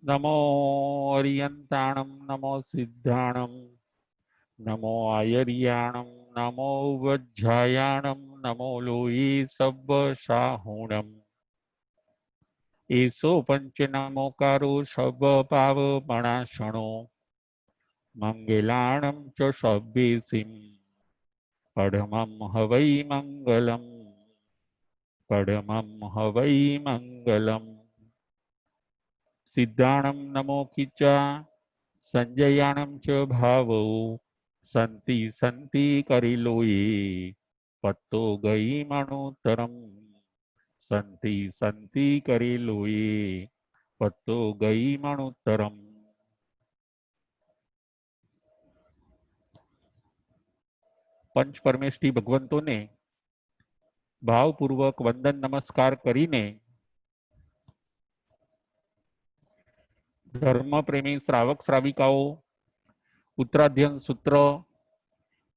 नमो अरियंताणं नमो सिद्धाणं नमो आयर्याणं नमो वज्रायाणं नमो लोये सब्बशाहुणम् एसो पंच नमोकारो सब पाव मणाशणो मंगलाणं च सब्बेसिं पढमं हवै मंगलम् पढमं हवै मंगलम् सिद्धाणं नमो किचा संजयाणं च भावो संति संति करिलोये पत्तो गई मणोत्तरम संति संति करिलोये पत्तो गई मणोत्तरम। पंच परमेष्ठी भगवंतों ने भावपूर्वक वंदन नमस्कार करीने धर्म प्रेमी श्रावक श्राविकाओ उत्तराध्ययन सूत्र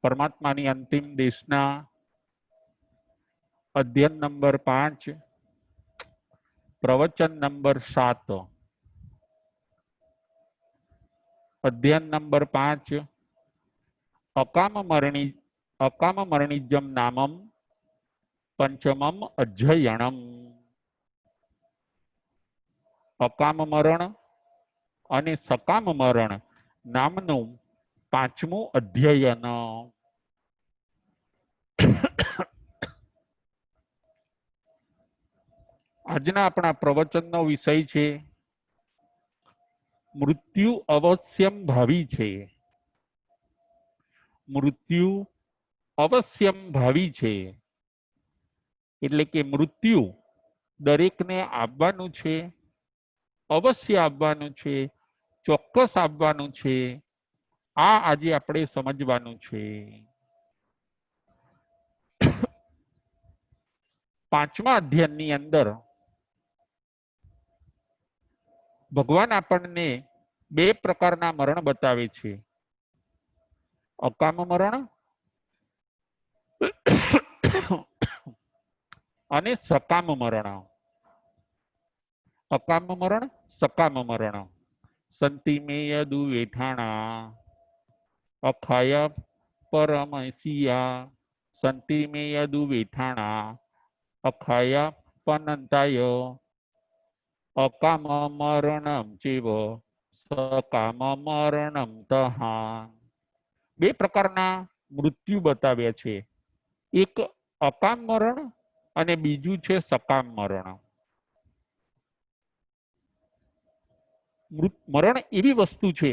परमात्मानी अंतिम देशना अध्ययन नंबर 5 प्रवचन नंबर 7 अध्ययन नंबर 5 अकाम मरणिजम नामम पंचमम अध्ययनम। अकाम मरण અને સકામ મરણ નામનું પાંચમું અધ્યયન। આજના આપણા પ્રવચનનો વિષય છે મૃત્યુ અવશ્યમ ભાવી છે। મૃત્યુ અવશ્યમ ભાવી છે એટલે કે મૃત્યુ દરેકને આવવાનું છે, અવશ્ય આવવાનું છે, ચોક્કસ આવવાનું છે। આ આજે આપણે સમજવાનું છે। પાંચમા અધ્યયનની અંદર ભગવાન આપણને બે પ્રકારના મરણ બતાવે છે, અકામ મરણ અને સકામ મરણ। અકામ મરણ સકામ મરણ સંતિ મે યદુ વેઠાણા અખાય પરમસિયા સંતિ મે યદુ વેઠાણા અખાય પનંતાય અકામ મરણમ ચેવ સકામ મરણમ તહા। બે પ્રકારના મૃત્યુ બતાવ્યા છે, એક અકામ મરણ અને બીજું છે સકામ મરણ। મરણ એવી વસ્તુ છે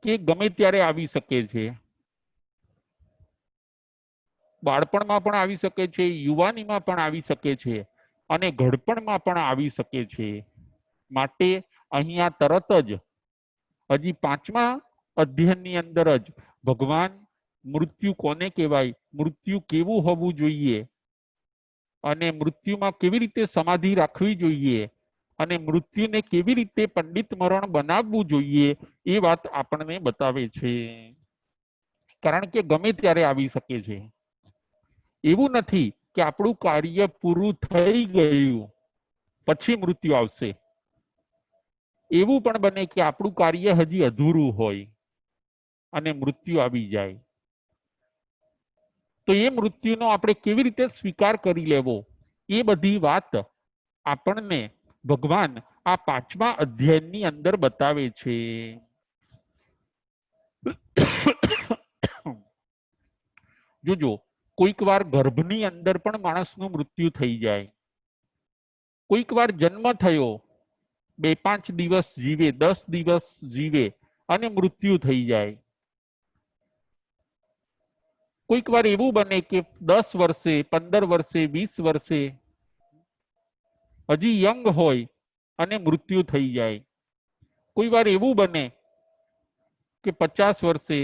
કે ગમે ત્યારે આવી શકે છે, બાળપણમાં પણ આવી શકે છે, યુવાનીમાં પણ આવી શકે છે અને ઘડપણમાં પણ આવી શકે છે। માટે અહીંયા તરત જ હજી પાંચમા અધ્યયનની અંદર જ ભગવાન મૃત્યુ કોને કહેવાય, મૃત્યુ કેવું હોવું જોઈએ અને મૃત્યુમાં કેવી રીતે સમાધિ રાખવી જોઈએ અને મૃત્યુને કેવી રીતે પંડિત મરણ બનાવવું જોઈએ એ વાત આપણને બતાવે છે। કારણ કે ગમે ત્યારે આવી શકે છે। એવું નથી કે આપણું કાર્ય પૂરું થઈ ગયું પછી મૃત્યુ આવશે, એવું પણ બને કે આપણું કાર્ય હજી અધૂરું હોય અને મૃત્યુ આવી જાય। તો એ મૃત્યુનો આપણે કેવી રીતે સ્વીકાર કરી લેવો એ બધી વાત આપણને ભગવાન આ પાંચમા અધ્યાયની અંદર બતાવે છે। જોજો કોઈક વાર ગર્ભની અંદર પણ માણસનું મૃત્યુ થઈ જાય, કોઈક વાર જન્મ થયો 2-5 દિવસ જીવે, 10 દિવસ જીવે અને મૃત્યુ થઈ જાય। કોઈક વાર એવું બને કે 10 વર્ષે, 15 વર્ષે, 20 વર્ષે હજી યંગ હોય અને મૃત્યુ થઈ જાય। કોઈ વાર એવું બને કે 50 વર્ષે,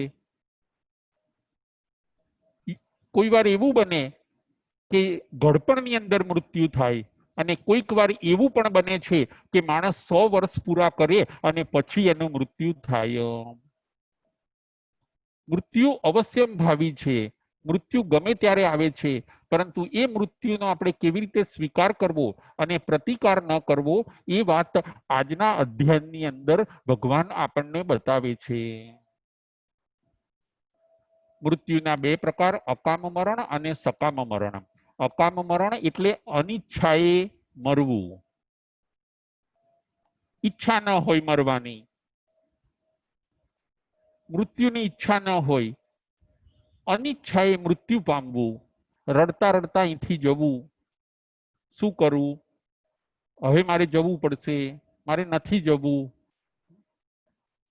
કોઈ વાર એવું બને કે ઘડપણની અંદર મૃત્યુ થાય અને કોઈક વાર એવું પણ બને છે કે માણસ 100 વર્ષ પૂરા કરે અને પછી એનું મૃત્યુ થાય। મૃત્યુ અવશ્યમ ભાવી છે, મૃત્યુ ગમે ત્યારે આવે છે પરંતુ એ મૃત્યુનો આપણે કેવી રીતે સ્વીકાર કરવો અને પ્રતિકાર ન કરવો એ વાત આજના અધ્યયનની અંદર ભગવાન આપણને બતાવે છે. મૃત્યુના બે પ્રકાર, અકામ મરણ અને સકામ મરણ. અકામ મરણ એટલે અનિચ્છાએ મરવું, ઈચ્છા ન હોય મરવાની, મૃત્યુની ઈચ્છા ન હોય, અનિચ્છાએ મૃત્યુ પામવું, રડતા રડતા અહીંથી જવું, શું કરવું, હવે મારે જવું પડશે, મારે નથી જવું,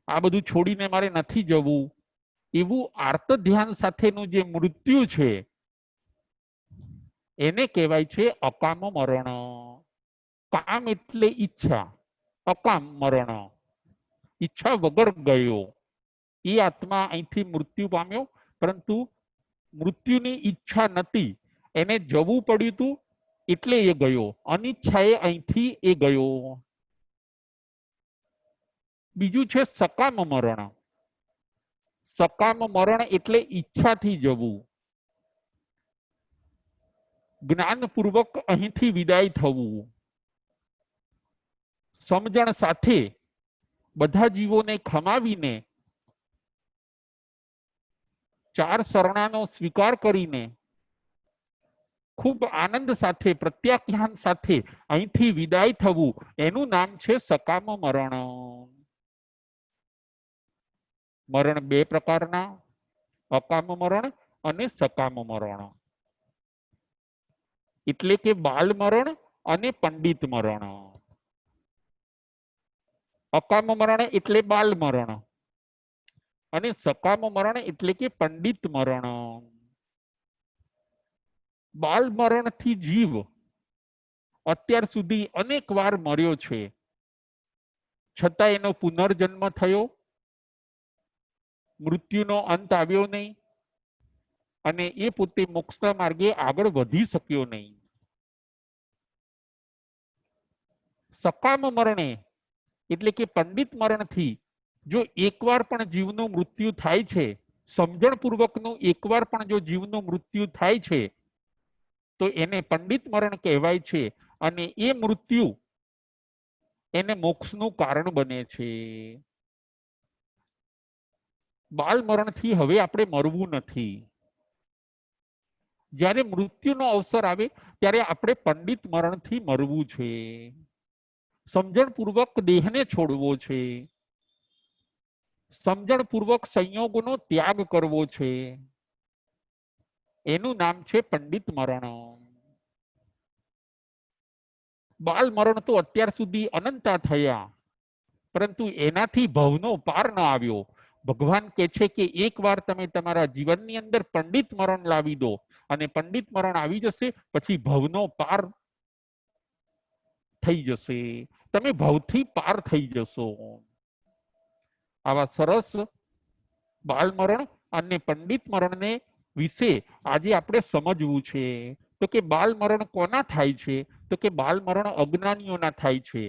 આ બધું છોડીને મારે નથી જવું, એવું આર્ત ધ્યાન સાથેનું જે મૃત્યુ છે એને કહેવાય છે અકામ મરણ. કામ એટલે ઈચ્છા, અકામ મરણ, ઈચ્છા વગર ગયો. એ આત્મા અહીંથી મૃત્યુ પામ્યો, પરંતુ મૃત્યુની ઈચ્છા નથી, એને જવું પડ્યું હતું એટલે એ ગયો, અનિચ્છાએ અહીંથી એ ગયો. બીજું છે સકામ મરણ. સકામ મરણ એટલે ઈચ્છાથી જવું, જ્ઞાનપૂર્વક અહીંથી વિદાય થવું, સમજણ સાથે બધા જીવોને ખમાવીને, ચાર શરણાનો સ્વીકાર કરીને, ખૂબ આનંદ સાથે, પ્રત્યાખ્યાન સાથે અહીંથી વિદાય થવું, એનું નામ છે સકામ મરણ. મરણ બે પ્રકારના, અકામ મરણ અને સકામ મરણ. એટલે કે બાલ મરણ અને પંડિત મરણ. અકામ મરણ એટલે બાલ મરણ અને સકામ મરણ એટલે કે પંડિત મરણ. બાલ મરણથી જીવ અત્યાર સુધી અનેક વાર મર્યો છે, છતાં એનો પુનર્જન્મ થયો, મૃત્યુનો અંત આવ્યો નહીં અને એ પોતે મોક્ષના માર્ગે આગળ વધી શક્યો નહીં. સકામ મરણે એટલે કે પંડિત મરણથી જો એકવાર પણ જીવનું મૃત્યુ થાય છે, સમજણપૂર્વકનું એકવાર પણ જો જીવનું મૃત્યુ થાય છે, તો એને પંડિત મરણ કહેવાય છે અને એ મૃત્યુ એને મોક્ષનું કારણ બને છે. બાલ મરણથી હવે આપણે મરવું નથી. જ્યારે મૃત્યુનો અવસર આવે ત્યારે આપણે પંડિત મરણથી મરવું છે, સમજણપૂર્વક દેહને છોડવો છે, સમજણપૂર્વક સંયોગોનો ત્યાગ કરવો છે. એનું નામ છે પંડિત મરણ. બાલ મરણ તો અત્યાર સુધી અનંતા થયા, પરંતુ એનાથી ભવનો પાર ન આવ્યો. ભગવાન કહે છે કે એકવાર તમે તમારા જીવનની અંદર પંડિત મરણ લાવી દો અને પંડિત મરણ આવી જશે, પછી ભવનો પાર થઈ જશે, તમે ભવથી પાર થઈ જશો. આવા સરસ બાલ મરણ અને પંડિત મરણને વિશે આજે આપણે સમજવું છે. તો કે બાલ મરણ કોના થાય છે? તો કે બાલ મરણ અજ્ઞાનીઓના થાય છે.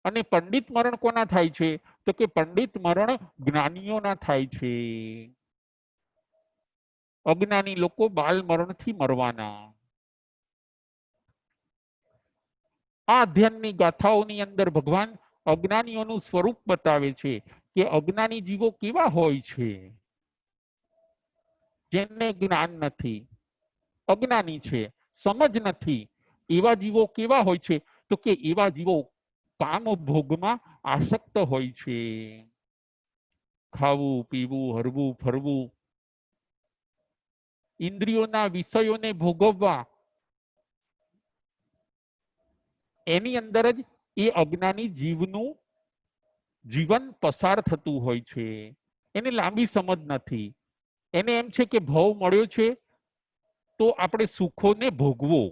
અને પંડિત મરણ કોના થાય છે? તો કે પંડિત મરણ જ્ઞાનીઓના થાય છે. અજ્ઞાની લોકો બાલ મરણથી મરવાના. આ અધ્યયનની ગાથાઓની અંદર ભગવાન અજ્ઞાનીઓનું સ્વરૂપ બતાવે છે કે અજ્ઞાની જીવો કેવા હોય છે, જેને જ્ઞાન નથી, અજ્ઞાની છે, સમજ નથી, એવા જીવો કેવા હોય છે? તો કે એવા જીવો કામ ભોગમાં આસક્ત હોય છે. ખાવું, પીવું, હરવું, ફરવું, ઇન્દ્રિયોના વિષયોને ભોગવવા, એની અંદર જ એ અજ્ઞાની જીવનું જીવન પસાર થતું હોય છે. એને લાંબી સમજ નથી. એને એમ છે કે ભવ મળ્યો છે તો આપણે સુખોને ભોગવો.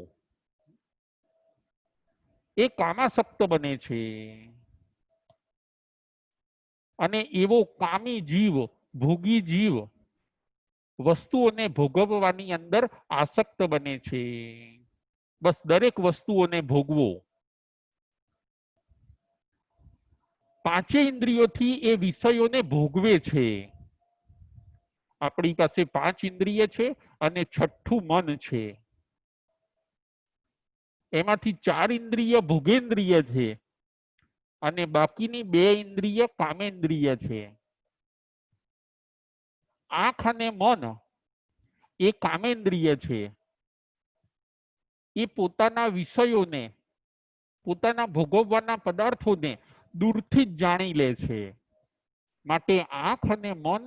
એ કામાસક્ત બને છે અને એવો કામી જીવ, ભોગી જીવ વસ્તુઓને ભોગવવાની અંદર આસક્ત બને છે. બસ દરેક વસ્તુઓને ભોગવો. પાંચે ઇન્દ્રિયોથી એ વિષયોને ભોગવે છે આપણી પાસે 5 ઇન્દ્રિય છે અને છઠ્ઠું મન છે. એમાંથી 4 ઇન્દ્રિય ભોગેન્દ્રિય છે અને બાકીની 2 ઇન્દ્રિય કામેન્દ્રિય છે. આંખ અને મન એ કામેન્દ્રિય છે. એ પોતાના વિષયોને, પોતાના ભોગવવાના પદાર્થોને દૂરથી જ જાણી લે છે. માટે આંખ અને મન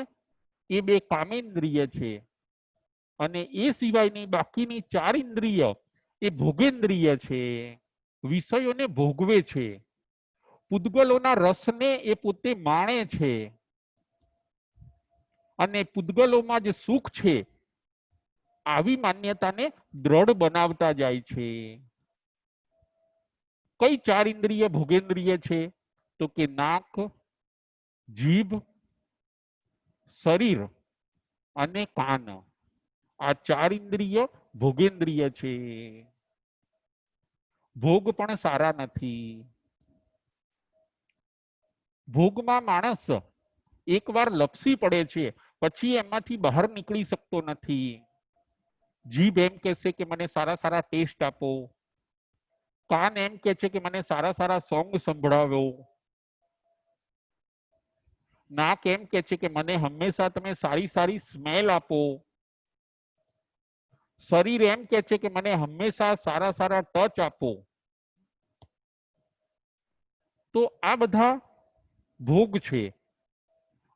એ 2 કામેન્દ્રિય છે અને એ સિવાયની બાકીની 4 ઇન્દ્રિય એ ભોગેન્દ્રિય છે, વિષયોને ભોગવે છે, પૂદગલોના રસને એ પોતે માણે છે અને પૂદગલોમાં જે સુખ છે આવી માન્યતાને દ્રઢ બનાવતા જાય છે. કઈ 4 ઇન્દ્રિય ભોગેન્દ્રિય છે? તો કે નાક, જીભ, શરીર અને કાન. આ 4 ઇન્દ્રિય ભોગેન્દ્રિય છે. ભોગ પણ સારા નથી. ભોગમાં માણસ એકવાર લપસી પડે છે પછી એમાંથી બહાર નીકળી શકતો નથી. જીભ એમ કહેશે કે મને સારા સારા ટેસ્ટ આપો, કાન એમ કહે છે કે મને સારા સારા સોંગ સંભળાવો, નાક એમ કહે છે કે મને હંમેશા તમે સારી સારી સ્મેલ આપો, શરીર એમ કહે છે કે મને હંમેશા સારા સારા ટચ આપો. તો આ બધા ભોગ છે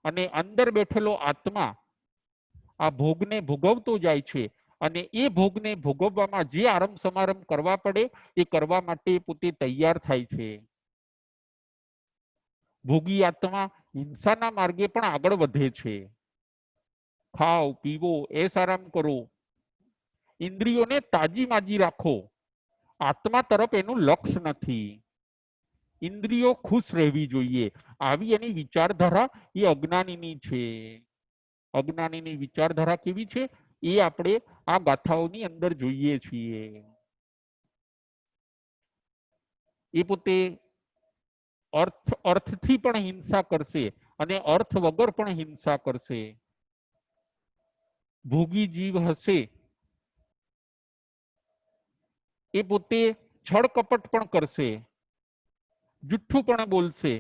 અને અંદર બેઠેલો આત્મા આ ભોગને ભોગવતો જાય છે અને એ ભોગને ભોગવવામાં જે આરંભ સમારંભ કરવા પડે એ કરવા માટે પોતે તૈયાર થાય છે. ભોગી આત્મા હિંસાના માર્ગે પણ આગળ વધે છે. ખાઓ, પીવો, એસ આરામ કરો, ઇન્દ્રિયોને તાજી માજી રાખો, આત્મા તરફ એનું લક્ષ્ય નથી. ઇન્દ્રિયો ખુશ રહેવી જોઈએ, આવી એની વિચારધારા એ અજ્ઞાનીની છે. અજ્ઞાનીની વિચારધારા કેવી છે એ આપણે આ ગાથાઓની અંદર જોઈએ છીએ. એ પોતે અર્થથી પણ હિંસા કરશે અને અર્થ વગર પણ હિંસા કરશે. ભોગી જીવ હશે એ પોતે છળ કપટ પણ કરશે, જુઠ્ઠું પણ બોલશે,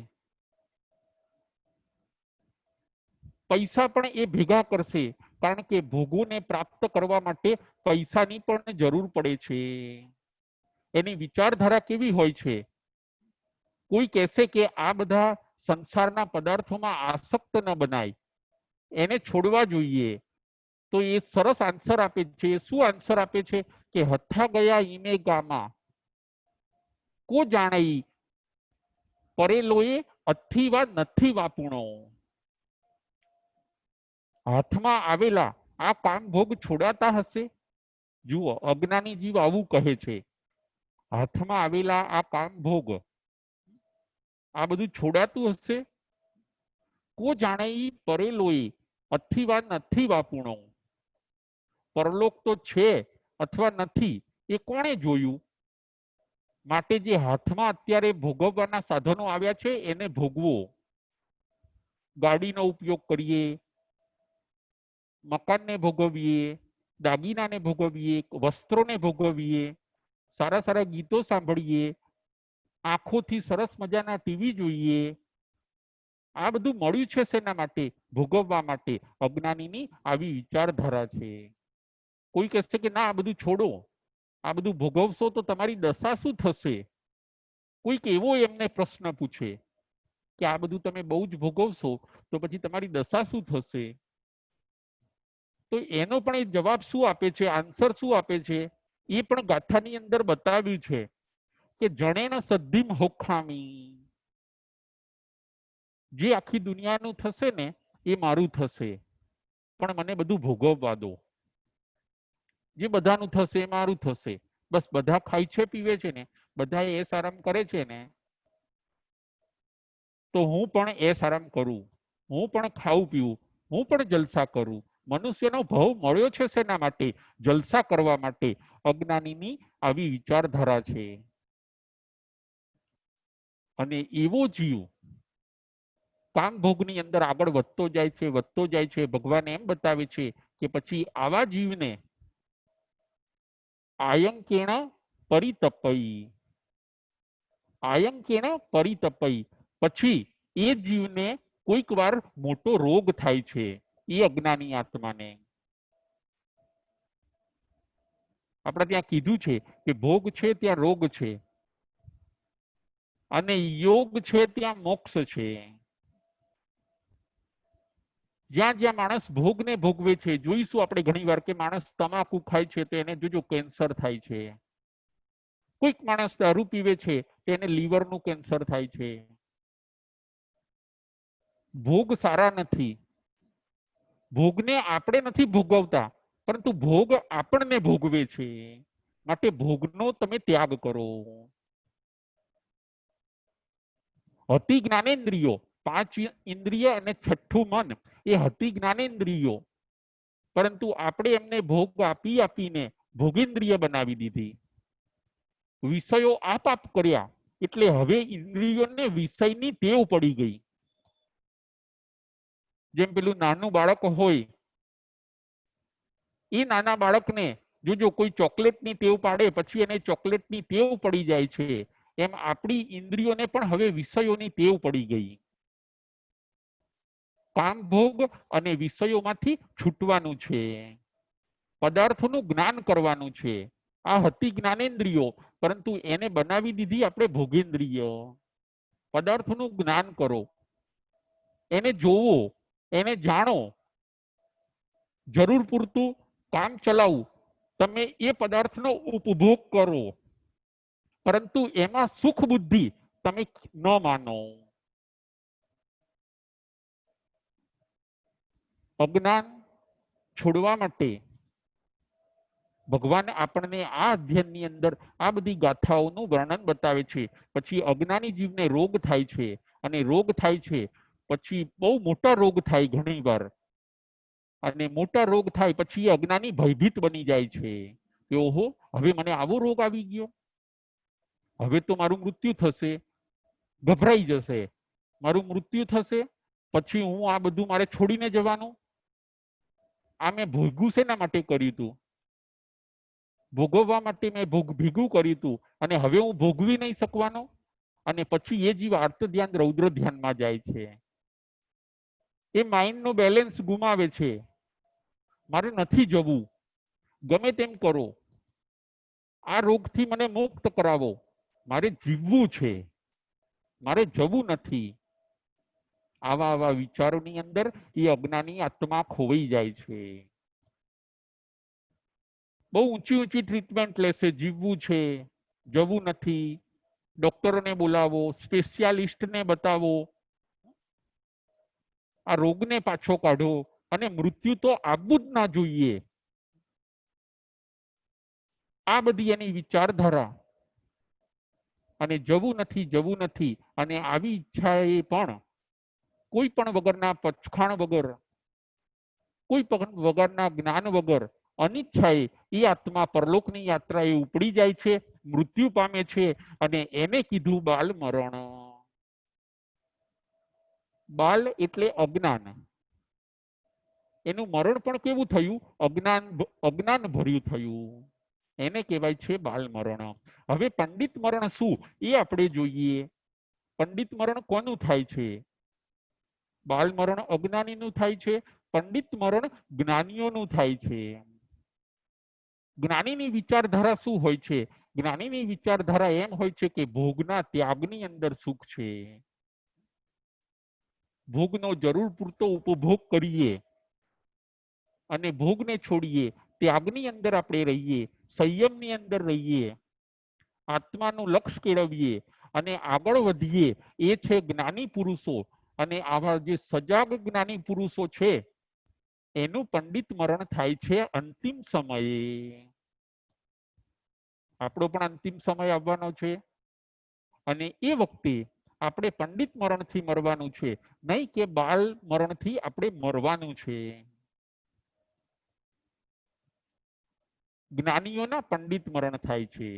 પૈસા પણ એ ભેગા કરશે, કારણ કે ભોગોને પ્રાપ્ત કરવા માટે પૈસાની પણ જરૂર પડે છે. એની વિચારધારા કેવી હોય છે? કોઈ કહેશે કે આ બધા સંસારના પદાર્થોમાં આસક્ત ન બનાય, એને છોડવા જોઈએ, તો એ સરસ આન્સર આપે છે. શું આન્સર આપે છે? કે હથા ગયા ઈમે ગામાં કો જાણે પરેલોએ અથીવા નથી વાપુણો. હાથમાં આવેલા આ કામ ભોગ છોડાતા હશે? જુઓ, અજ્ઞાની જીવ આવું કહે છે, હાથમાં આવેલા આ કામ ભોગ આ બધું છોડાતું હશે? કો જાણે પરેલોએ અથીવા નથી વાપુણો. પરલોક તો છે અથવા નથી એ કોણે જોયું? માટે જે હાથમાં અત્યારે ભોગવવાના સાધનો આવ્યા છે એને ભોગવો. ગાડીનો ઉપયોગ કરીએ, મકાનને ભોગવીએ, દાગીનાને ભોગવીએ, વસ્ત્રોને ભોગવીએ, સારા સારા ગીતો સાંભળીએ, આંખોથી સરસ મજાના ટીવી જોઈએ. આ બધું મળ્યું છે શેના માટે? ભોગવવા માટે. અજ્ઞાનીની આવી વિચારધારા છે. કોઈ કહેશે કે ના, આ બધું છોડો, આ બધું ભોગવશો તો તમારી દશા શું થશે? કોઈક એવો એમને પ્રશ્ન પૂછે કે આ બધું તમે બહુ જ ભોગવશો તો પછી તમારી દશા શું થશે? તો એનો પણ એ જવાબ શું આપે છે, આન્સર શું આપે છે, એ પણ ગાથાની અંદર બતાવ્યું છે કે જણેન સદ્ધિમ હોખામી. જે આખી દુનિયાનું થશે ને એ મારું થશે, પણ મને બધું ભોગવવા દો. જે બધાનું થશે એ મારું થશે. બસ બધા ખાય છે, પીવે છે ને, બધા એસ આરામ કરે છે ને, તો હું પણ એસ આરામ કરું, હું પણ ખાવું પીવું, હું પણ જલસા કરું. મનુષ્યનો ભાવ મળ્યો છે શેના માટે? જલસા કરવા માટે. અજ્ઞાનીની આવી વિચારધારા છે. અને એવો જીવ કામ ભોગની અંદર આગળ વધતો જાય છે. ભગવાન એમ બતાવે છે કે પછી આવા જીવને આયંકેણ પરિતપઈ પછી એ જીવને કોઈક વાર મોટો રોગ થાય છે એ અજ્ઞાની આત્માને. આપણે ત્યાં કીધું છે કે ભોગ છે ત્યાં રોગ છે અને યોગ છે ત્યાં મોક્ષ છે. જ્યાં જ્યાં માણસ ભોગને ભોગવે છે, જોઈશું આપણે ઘણી વાર કે માણસ તમાકુ ખાય છે તો એને જોજો કેન્સર થાય છે. કોઈક માણસ દારૂ પીવે છે તો એને લીવરનું કેન્સર થાય છે. ભોગ સારા નથી. ભોગને આપણે નથી ભોગવતા, પરંતુ ભોગ આપણને ભોગવે છે. માટે ભોગનો તમે ત્યાગ કરો. અતિ જ્ઞાનેન્દ્રિયો, 5 ઇન્દ્રિય અને 6ઠું મન એ અતિ જ્ઞાનેન્દ્રિયો, પરંતુ આપણે એમને ભોગ આપીને ભોગેન્દ્રિય બનાવી દીધી. વિષયો આપ કર્યા એટલે હવે ઇન્દ્રિયોને વિષયની ટેવ પડી ગઈ. જેમ પેલું નાનું બાળક હોય, એ નાના બાળકને જો કોઈ ચોકલેટની ટેવ પાડે પછી એને ચોકલેટની ટેવ પડી જાય છે, એમ આપણી ઇન્દ્રિયોને પણ હવે વિષયોની ટેવ પડી ગઈ. કામ ભોગ અને વિષયોમાંથી છૂટવાનું છે, પદાર્થોનું જ્ઞાન કરવાનું છે. આ હતી જ્ઞાનેન્દ્રિયો, પરંતુ એને બનાવી દીધી આપણે ભોગેન્દ્રિય. પદાર્થોનું જ્ઞાન કરો, એને જોવો, એને જાણો, જરૂર પૂરતું કામ ચલાવું, તમે એ પદાર્થનો ઉપભોગ કરો, પરંતુ એમાં સુખ બુદ્ધિ તમે ન માનો. અજ્ઞાન છોડવા માટે ભગવાન આપણને આ અધ્યયનની અંદર આ બધી ગાથાઓનું વર્ણન બતાવે છે. પછી અજ્ઞાની જીવને રોગ થાય છે, અને રોગ થાય છે પછી બહુ મોટા રોગ થાય ઘણી વાર, અને મોટા રોગ થાય પછી અજ્ઞાની ભયભીત બની જાય છે કે ઓહો, હવે મને આવો રોગ આવી ગયો, હવે તો મારું મૃત્યુ થશે. ગભરાઈ જશે, મારું મૃત્યુ થશે, પછી હું આ બધું મારે છોડીને જવાનું. આ મેં ભોગવું શેના માટે કર્યું હતું? ભોગવવા માટે મેં ભેગું કર્યું હતું, અને હવે હું ભોગવી નહીં શકવાનો. અને પછી એ જીવ આર્ત ધ્યાન રૌદ્ર ધ્યાનમાં જાય છે. એ માઇન્ડ નું બેલેન્સ ગુમાવે છે. મારે નથી જવું, ગમે તેમ કરો, આ રોગથી મને મુક્ત કરાવો, મારે જીવવું છે, મારે જવું નથી. આવા વિચારોની અંદર એ અજ્ઞાની આત્મા ખોવાઈ જાય છે. બહુ ઊંચી ટ્રીટમેન્ટ લેશે, જીવવું છે, જવું નથી, ડોક્ટરોને બોલાવો, સ્પેશિયાલિસ્ટને બતાવો, આ રોગને પાછો કાઢો, અને મૃત્યુ તો આવવું જ ના જોઈએ. આ બધી એની વિચારધારા, અને જવું નથી, અને આવી ઈચ્છા એ પણ કોઈ પણ વગરના પચખાણ વગર, કોઈ પણ વગરના જ્ઞાન વગર, અનિચ્છાએ એ આત્મા પરલોકની યાત્રાએ ઉપડી જાય છે, મૃત્યુ પામે છે, અને એને કીધું બાલ મરણ. બાલ એટલે અજ્ઞાન, એનું મરણ પણ કેવું થયું? અજ્ઞાન ભર્યું થયું, એને કહેવાય છે બાલ મરણ. હવે પંડિત મરણ શું એ આપણે જોઈએ. પંડિત મરણ કોનું થાય છે? બાલ મરણ અજ્ઞાનીનું થાય છે, પંડિત મરણ જ્ઞાનીઓનું થાય છે. જ્ઞાનીની વિચારધારા શું હોય છે? જ્ઞાનીની વિચારધારા એમ હોય છે કે ભોગના ત્યાગની અંદર સુખ છે. ભોગનો જરૂર પૂરતો ઉપભોગ કરીએ અને ભોગને છોડીએ, ત્યાગની અંદર આપણે રહીએ, સંયમની અંદર રહીએ, આત્માનું લક્ષ્ય કેળવીએ અને આગળ વધીએ. એ છે જ્ઞાની પુરુષો. અને આવા જે સજાગ જ્ઞાની પુરુષો છે એનું પંડિત મરણ થાય છે અંતિમ સમયે. આપણો પણ અંતિમ સમય આવવાનો છે, અને એ વખતે આપણે પંડિત મરણથી મરવાનું છે, નહીં કે બાલ મરણથી આપણે મરવાનું છે. જ્ઞાનીઓના પંડિત મરણ થાય છે.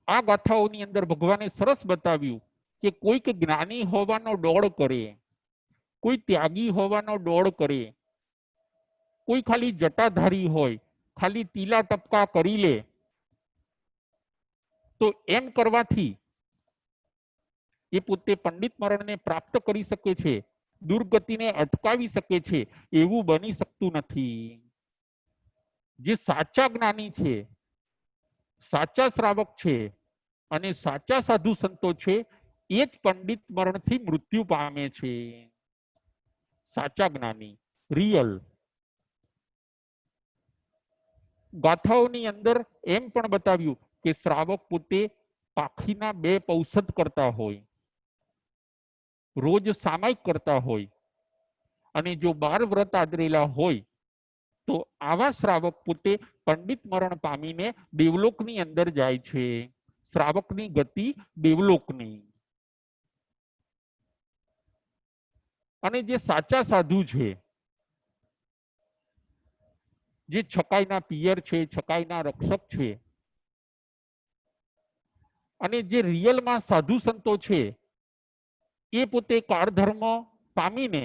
આ ગાથાઓની અંદર ભગવાને સરસ બતાવ્યું કે કોઈક જ્ઞાની હોવાનો ડોળ કરે, કોઈ ત્યાગી હોવાનો ડોળ કરે, કોઈ ખાલી જટાધારી હોય, ખાલી તીલા ટપકા કરી લે, તો એમ કરવાથી એ પોતે પંડિત મરણને પ્રાપ્ત કરી શકે છે, દુર્ગતિને અટકાવી શકે છે, એવું બની શકતું નથી. જે સાચા જ્ઞાની છે, સાચા શ્રાવક છે અને સાચા સાધુ સંતો છે, એ જ પંડિત મરણથી મૃત્યુ પામે છે. સાચા જ્ઞાની, રિયલ. ગાથાઓની અંદર એમ પણ બતાવ્યું કે શ્રાવક પોતે પાખીના 2 પૌષધ કરતા હોય, રોજ સામાયિક કરતા હોય, અને જો 12 વ્રત આદરેલા હોય તો આવા શ્રાવક પોતે પંડિત મરણ પામીને દેવલોકની અંદર જાય છે. શ્રાવકની ગતિ દેવલોકની. અને જે સાચા સાધુ છે, જે છકાઈના પિયર છે, છકાઈના રક્ષક છે, અને જે રિયલમાં સાધુ સંતો છે, એ પોતે કાળધર્મ પામીને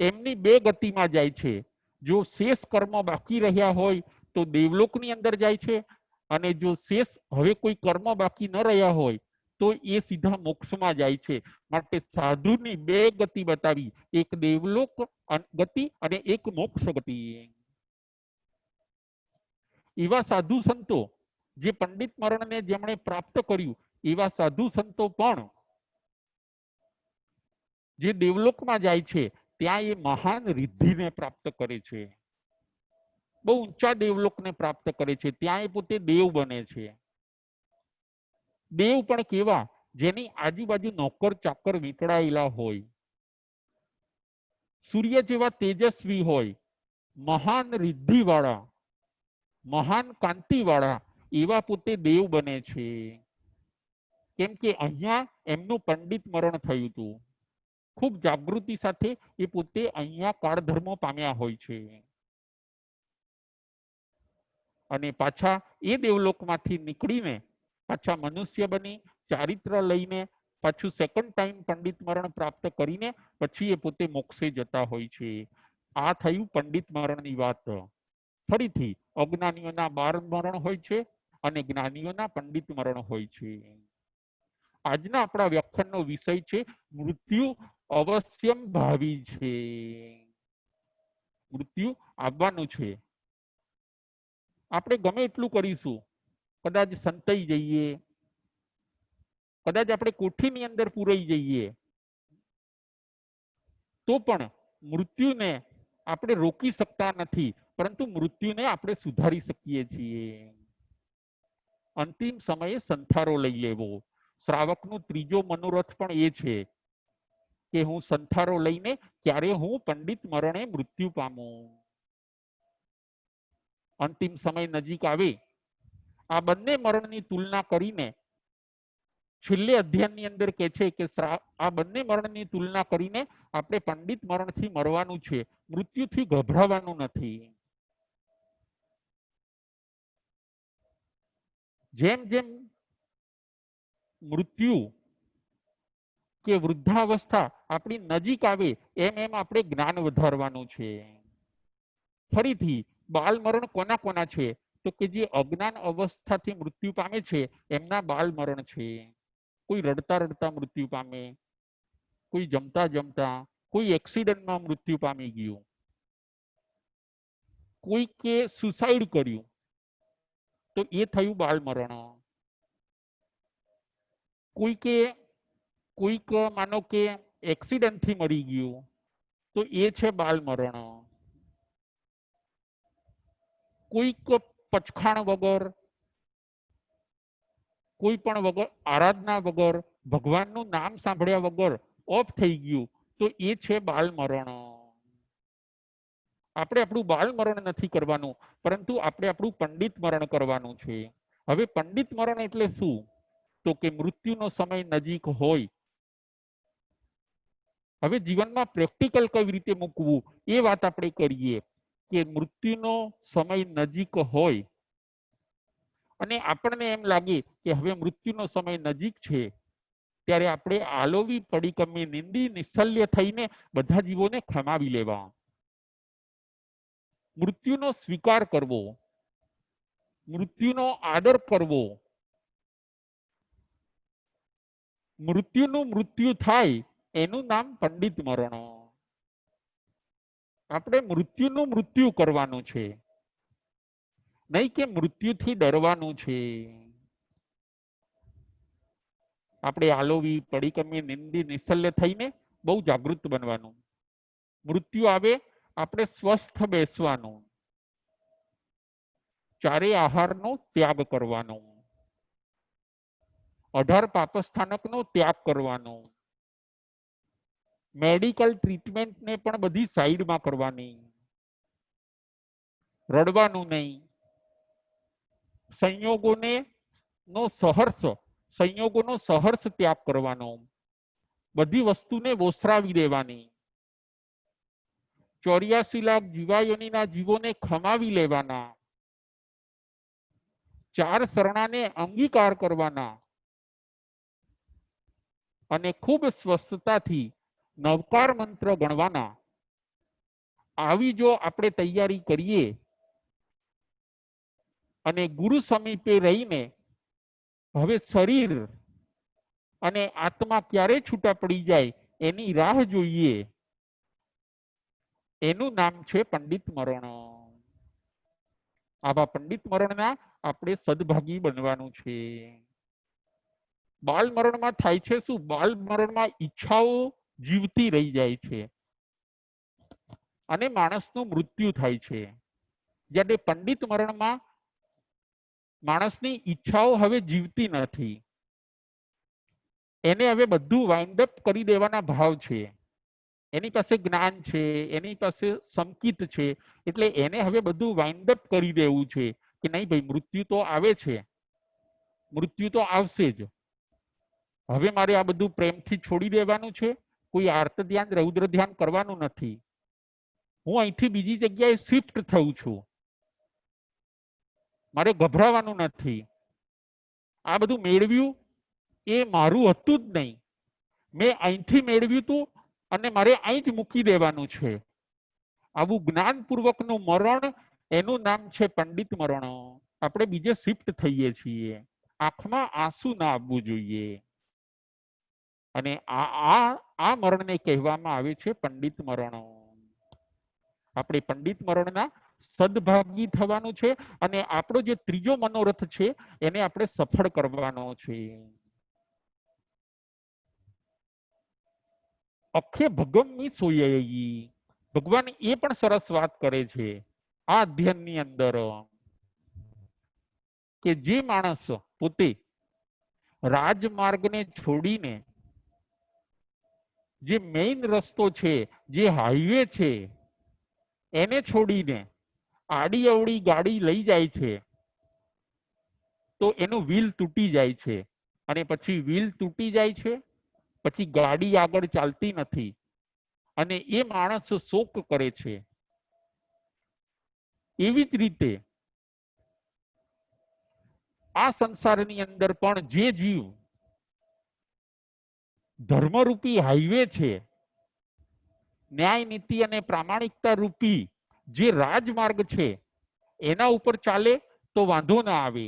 એમની 2 ગતિમાં જાય છે. જો શેષ કર્મ બાકી રહ્યા હોય તો દેવલોકની અંદર જાય છે, અને જો શેષ હવે કોઈ કર્મ બાકી ન રહ્યા હોય તો એ સીધા મોક્ષમાં જાય છે. માટે સાધુની 2 ગતિ બતાવી, એક દેવલોક ગતિ અને એક મોક્ષ ગતિ. એવા સાધુ સંતો જે પંડિત મરણને જેમણે પ્રાપ્ત કર્યું, એવા સાધુ સંતો પણ જે દેવલોકમાં જાય છે ત્યાં એ મહાન રિદ્ધિને પ્રાપ્ત કરે છે, બહુ ઊંચા દેવલોકને પ્રાપ્ત કરે છે. ત્યાં એ પોતે દેવ બને છે. દેવ પણ કેવા? જેની આજુબાજુ નોકર ચાકર વીંટળાયેલા હોય, સૂર્ય જેવા તેજસ્વી હોય, મહાન રિદ્ધિ વાળા, મહાન કાંતિ વાળા, એવા પોતે દેવ બને છે. કેમ કે અહીંયા એમનું પંડિત મરણ થયું હતું. ખૂબ જાગૃતિ સાથે એ પોતે અહીંયા કાળધર્મ પામ્યા હોય છે. અને પાછા એ દેવલોકમાંથી નીકળીને પાછા મનુષ્ય બની ચારિત્ર લઈને પાછું સેકન્ડ ટાઈમ પંડિત મરણ પ્રાપ્ત કરીને પછી એ પોતે મોક્ષે જતા હોય છે. આ થયું પંડિત મરણની વાત. ફરીથી અજ્ઞાનીઓના 12 મરણ હોય છે અને જ્ઞાનીઓના પંડિત મરણ હોય છે. આજના આપણા વ્યાખ્યાનનો વિષય છે મૃત્યુ અવશ્યમ ભાવી છે. મૃત્યુ આવવાનું છે. આપણે ગમે એટલું કરીશું, કદાચ સંતાઈ જઈએ, કદાચ આપણે કોઠીની અંદર પુરાઈ જઈએ, તો પણ મૃત્યુને આપણે રોકી શકતા નથી, પરંતુ મૃત્યુને આપણે સુધારી શકીએ છીએ. અંતિમ સમયે સંથારો લઈ લેવો. શ્રાવકનો ત્રીજો મનોરથ પણ એ છે કે હું સંથારો લઈને ક્યારે હું પંડિત મરણે મૃત્યુ પામું. અંતિમ સમય નજીક આવે, આ બંને મરણની તુલના કરીને છેલ્લે અધ્યાયની અંદર કહે છે કે આ બંને મરણની તુલના કરીને આપણે પંડિત મરણથી મરવાનું છે, મૃત્યુથી ગભરાવાનું નથી. જેમ જેમ મૃત્યુ કે વૃદ્ધાવસ્થા આપણી નજીક આવે એમ એમ આપણે જ્ઞાન વધારવાનું છે. ફરીથી બાલ મરણ કોના કોના છે? તો કે જે અજ્ઞાન અવસ્થાથી મૃત્યુ પામે છે એમના બાલ મરણ છે. કોઈ રડતા રડતા મૃત્યુ પામે, કોઈ જમતા જમતા, કોઈ એક્સિડન્ટમાં મૃત્યુ પામી ગયું, કોઈ કે સુસાઇડ કર્યું, તો એ થયું બાલ મરણ. કોઈક માનો કે એક્સિડન્ટથી મરી ગયું, તો એ છે બાલ મરણ. કોઈક પચખાણ વગર, કોઈ પણ વગર આરાધના વગર, ભગવાનનું નામ સાંભળ્યા વગર ઓફ થઈ ગયું, તો એ છે બાલ મરણ. આપણે આપણું બાલ મરણ નથી કરવાનું, પરંતુ આપણે આપણું પંડિત મરણ કરવાનું છે. હવે પંડિત મરણ એટલે શું? તો કે મૃત્યુનો સમય નજીક હોય. હવે જીવનમાં પ્રેક્ટિકલ કઈ રીતે મૂકવું એ વાત આપણે કરીએ કે મૃત્યુનો સમય નજીક હોય અને આપણને એમ લાગે કે હવે મૃત્યુનો સમય નજીક છે, ત્યારે આપણે આલોવી પડીકમે નિંદી નિશ્ચલ્ય થઈને બધા જીવોને ખમાવી લેવા. મૃત્યુનો સ્વીકાર કરવો, મૃત્યુનો આદર કરવો. મૃત્યુનું મૃત્યુ થાય એનું નામ પંડિત મરણ. આપણે મૃત્યુનું મૃત્યુ કરવાનું છે, નહીં કે મૃત્યુથી ડરવાનું છે. આપણે આલોવી પડીકમે નિંદી નિશ્ચલ્ય થઈને બહુ જાગૃત બનવાનું. મૃત્યુ આવે આપણે સ્વસ્થ બેસવાનું, ચારે આહારનો ત્યાગ કરવાનો, 18 પાપસ્થાનકનો ત્યાગ કરવાનો, મેડિકલ ટ્રીટમેન્ટને પણ બધી સાઈડમાં કરવાની, રડવાનું નહીં, સંયોગોનો સહર્ષ ત્યાગ કરવાનો, બધી વસ્તુને વોસરાવી દેવાની, 84 લાખ જીવાયોનીના જીવોને ખમાવી લેવાના, 4 શરણાને અંગીકાર કરવાના અને ખૂબ સ્વસ્થતાથી નવકાર મંત્ર ગણવાના. આવી જો આપણે તૈયારી કરીએ અને ગુરુ સમીપે રહીને હવે શરીર અને આત્મા ક્યારે છૂટા પડી જાય એની રાહ જોઈએ, એનું નામ છે પંડિત મરણ. આવા પંડિત મરણના આપણે સદભાગી બનવાનું છે. બાલ મરણમાં થાય છે શું? બાલ મરણમાં ઈચ્છાઓ જીવતી રહી જાય છે અને માણસનું મૃત્યુ થાય છે. જ્યારે પંડિત મરણમાં માણસની ઈચ્છાઓ હવે જીવતી નથી, એને હવે બધું વાઇન્ડ અપ કરી દેવાના ભાવ છે. એની પાસે જ્ઞાન છે, એની પાસે સંકિત છે, એટલે એને હવે બધું વાઇન્ડ અપ કરી દેવું છે કે નહીં ભાઈ, મૃત્યુ તો આવે છે, મૃત્યુ તો આવશે જ. હવે મારે આ બધું પ્રેમથી છોડી દેવાનું છે, કોઈ આર્ત ધ્યાન રૌદ્ર ધ્યાન કરવાનું નથી. હું અહીંથી બીજી જગ્યાએ શિફ્ટ થઉં છું, મારે ગભરાવાનું નથી. આ બધું મેળવ્યું એ મારું હતું જ નહીં, મેં અહીંથી મેળવ્યું હતું અને મારે અહીં જ મૂકી દેવાનું છે. આવું જ્ઞાનપૂર્વકનું મરણ, એનું નામ છે પંડિત મરણ. આપણે બીજે શિફ્ટ થઈએ છીએ. આંખમાં આંસુ ના આવવું જોઈએ. અને આ મરણને કહેવામાં આવે છે પંડિત મરણ. આપણે પંડિત મરણના સદભાગી થવાનું છે અને આપણો જે ત્રીજો મનોરથ છે એને આપણે સફળ કરવાનો છે. અખે ભગમની સોયઈ, ભગવાન એ પણ સરસ વાત કરે છે આ અધ્યયનની અંદર કે જે માણસ પોતે રાજમાર્ગને છોડીને જે મેઇન રસ્તો છે, જે હાઈવે છે, એને છોડીને આડી અવળી ગાડી લઈ જાય છે તો એનું વ્હીલ તૂટી જાય છે અને પછી વ્હીલ તૂટી જાય છે પછી ગાડી આગળ ચાલતી નથી અને એ માણસ શોક કરે છે. એવી જ રીતે આ સંસારની અંદર પણ જે જીવ ધર્મરૂપી હાઈવે છે, ન્યાય નીતિ અને પ્રામાણિકતા રૂપી જે રાજમાર્ગ છે એના ઉપર ચાલે તો વાંધો ના આવે,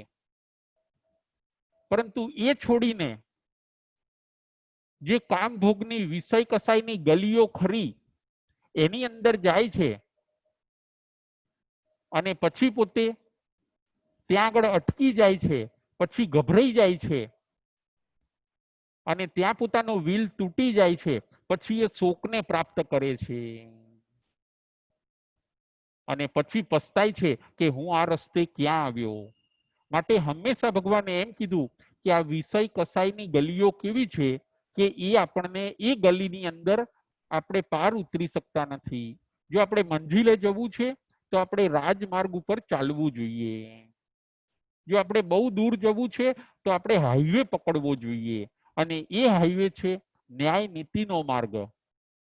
પરંતુ એ છોડીને જે કામ ભોગની વિષય કસાઈની ગલીઓ ખરી એની અંદર જાય છે અને પછી પોતે ત્યાં આગળ અટકી જાય છે, પછી ગભરાઈ જાય છે અને ત્યાં પોતાનો વ્હીલ તૂટી જાય છે, પછી એ શોકને પ્રાપ્ત કરે છે અને પછી પસ્તાય છે કે હું આ રસ્તે ક્યાં આવ્યો. માટે હંમેશા ભગવાને એમ કીધું કે આ વિષય કસાઈની ગલીઓ કેવી છે કે એ આપણને એ ગલીની અંદર આપણે પાર ઉતરી શકતા નથી. જો આપણે મંજિલે જવું છે તો આપણે રાજમાર્ગ ઉપર ચાલવું જોઈએ. જો આપણે બહુ દૂર જવું છે તો આપણે હાઈવે પકડવો જોઈએ અને એ હાઈવે છે ન્યાય નીતિનો માર્ગ,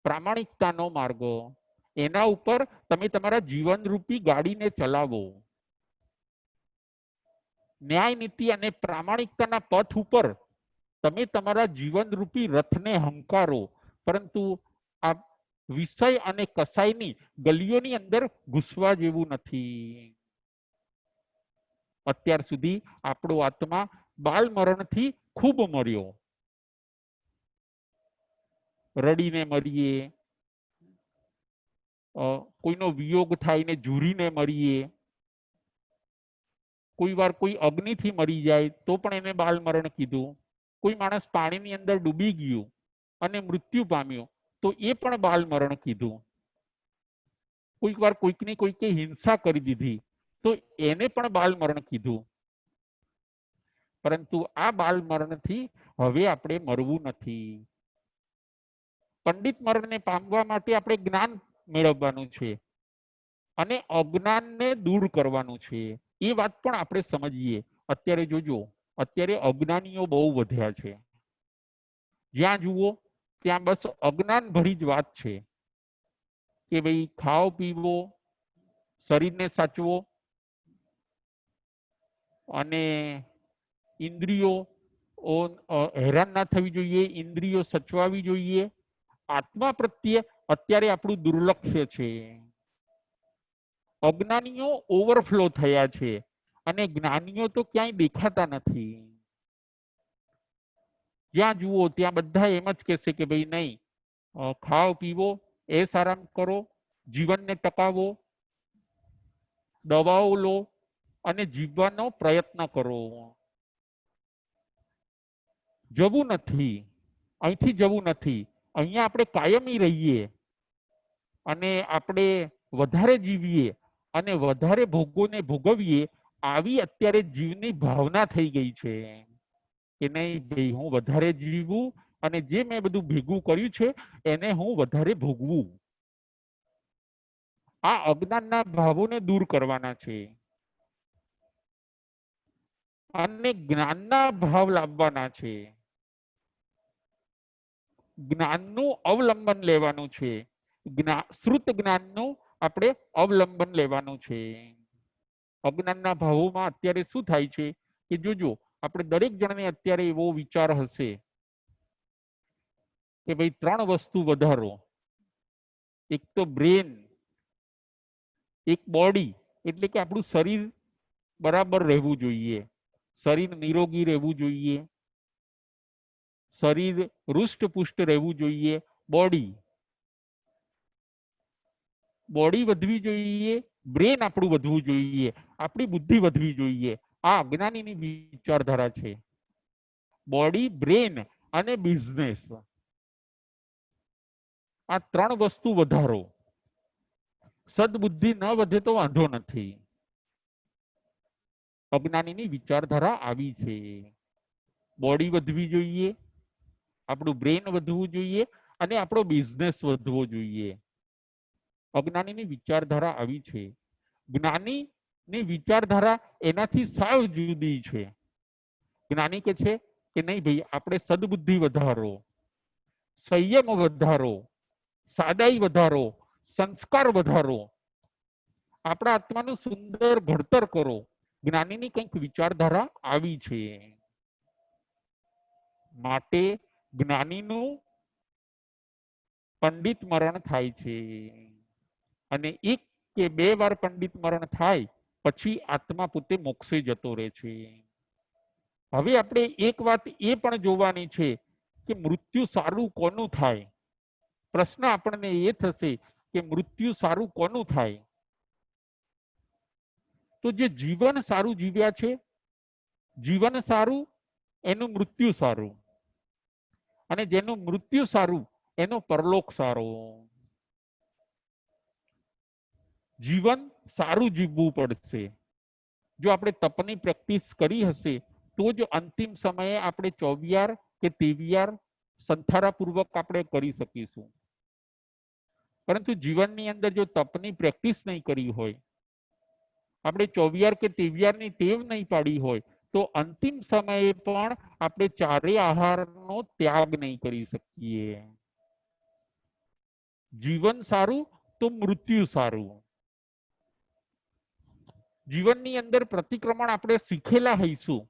પ્રામાણિકતાનો માર્ગ. એના ઉપર તમે તમારા જીવનરૂપી ગાડીને ચલાવો. ન્યાય નીતિ અને પ્રામાણિકતાના પથ ઉપર તમે તમારા જીવનરૂપી રથને હંકારો, પરંતુ આ વિષય અને કસાઈની ગલીઓની અંદર ઘૂસવા જેવું નથી. અત્યાર સુધી આપણો આત્મા બાલ મરણથી ખૂબ મર્યો. રડીને મરીએ, કોઈનો વિયોગ થાય ને ઝૂરીને મરીએ, કોઈ વાર કોઈ અગ્નિથી મરી જાય તો પણ એને બાલ મરણ કીધું. કોઈ માણસ પાણીની અંદર ડૂબી ગયું અને મૃત્યુ પામ્યો તો એ પણ બાલ મરણ કીધું. કોઈક વાર કોઈકની કોઈકે હિંસા કરી દીધી તો એને પણ બાલ મરણ કીધું. પરંતુ આ બાલ મરણથી હવે આપણે મરવું નથી. પંડિત મરણને પામવા માટે આપણે જ્ઞાન મેળવવાનું છે અને અજ્ઞાનને દૂર કરવાનું છે. એ વાત પણ આપણે સમજીએ. અત્યારે જોજો, અત્યારે અજ્ઞાનીઓ બહુ વધ્યા છે. જ્યાં જુઓ ત્યાં બસ અજ્ઞાન ભરી જ વાત છે કે ભાઈ ખાઓ પીવો, શરીરને સાચવો અને ઇન્દ્રિયો હેરાન ના થવી જોઈએ, ઇન્દ્રિયો સચવાવી જોઈએ. આત્મા પ્રત્યે અત્યારે આપણું દુર્લક્ષ્ય છે. અજ્ઞાનીઓ ઓવરફ્લો થયા છે અને જ્ઞાનીઓ તો ક્યાંય દેખાતા નથી. જ્યાં જુઓ ત્યાં બધા એમ જ કહેશે કે ભાઈ નહીં, ખાઓ પીવો, એસ આરામ કરો, જીવનને ટકાવો, દવાઓ લો અને જીવવાનો પ્રયત્ન કરો. જવું નથી, અહીંથી જવું નથી. અહીંયા આપણે કાયમી રહીએ અને આપણે વધારે જીવીએ અને વધારે ભોગોને ભોગવીએ, આવી અત્યારે જીવની ભાવના થઈ ગઈ છે કે નહીં ભાઈ હું વધારે જીવું અને જે મેં બધું ભેગું કર્યું છે એને હું વધારે ભોગવું. આ અજ્ઞાનના ભાવોને દૂર કરવાના છે અને જ્ઞાનના ભાવ લાવવાના છે. જ્ઞાનનું અવલંબન લેવાનું છે. શ્રુત જ્ઞાનનું આપણે અવલંબન લેવાનું છે. અજ્ઞાનના ભાવોમાં અત્યારે શું થાય છે કે જોજો, આપણે દરેક જણને અત્યારે એવો વિચાર હશે કે ભાઈ 3 વસ્તુ વધારો. એક તો બ્રેન, એક બોડી, એટલે કે આપણું શરીર બરાબર રહેવું જોઈએ, શરીર નિરોગી રહેવું જોઈએ, શરીર હૃષ્ટપુષ્ટ રહેવું જોઈએ. બોડી વધવી જોઈએ, બ્રેન આપણું વધવું જોઈએ, આપણી બુદ્ધિ વધવી જોઈએ. આ અજ્ઞાનીની વિચારધારા છે. બોડી, બ્રેન અને બિઝનેસ, આ 3 વસ્તુ વધારો. સદબુદ્ધિ ન વધે તો વાંધો નથી. અજ્ઞાનીની વિચારધારા આવી છે. બોડી વધવી જોઈએ, આપણું બ્રેન વધવું જોઈએ અને આપણો બિઝનેસ વધવો જોઈએ. અજ્ઞાનીની વિચારધારા આવી છે. જ્ઞાનીની વિચારધારા એનાથી સાવ જુદી છે. જ્ઞાની કે છે કે નહીં ભાઈ આપણે સદબુદ્ધિ વધારો, સંયમ વધારો, સાદાઈ વધારો, સંસ્કાર વધારો, આપણા આત્માનું સુંદર ઘડતર કરો. જ્ઞાનીની કંઈક વિચારધારા આવી છે. માટે જ્ઞાનીનું પંડિત મરણ થાય છે અને 1 કે 2 વાર પંડિત મરણ થાય પછી આત્મા પોતે મોક્ષે જતો રહે છે. હવે આપણે એક વાત એ પણ જોવાની છે કે મૃત્યુ સારું કોનું થાય. પ્રશ્ન આપણને એ થશે કે મૃત્યુ સારું કોનું થાય. તો જે જીવન સારું જીવ્યા છે, જીવન સારું એનું મૃત્યુ સારું, અને જેનું મૃત્યુ સારું એનો પરલોક સારો. જીવન સારું જીવવું પડશે. જો આપણે તપની પ્રેક્ટિસ કરી હશે તો જ અંતિમ સમયે આપણે 24 કે 23 સંથારાપૂર્વક આપણે કરી શકીશું. પરંતુ જીવનની અંદર જો તપની પ્રેક્ટિસ નહીં કરી હોય, આપણે 24 કે 23 ની ટેવ નહીં પાડી હોય તો અંતિમ સમયે પણ આપણે 4 આહારનો ત્યાગ નહીં કરી શકીએ. જીવન સારું તો મૃત્યુ સારું. જીવનની અંદર પ્રતિક્રમણ આપણે શીખેલા હઈશું.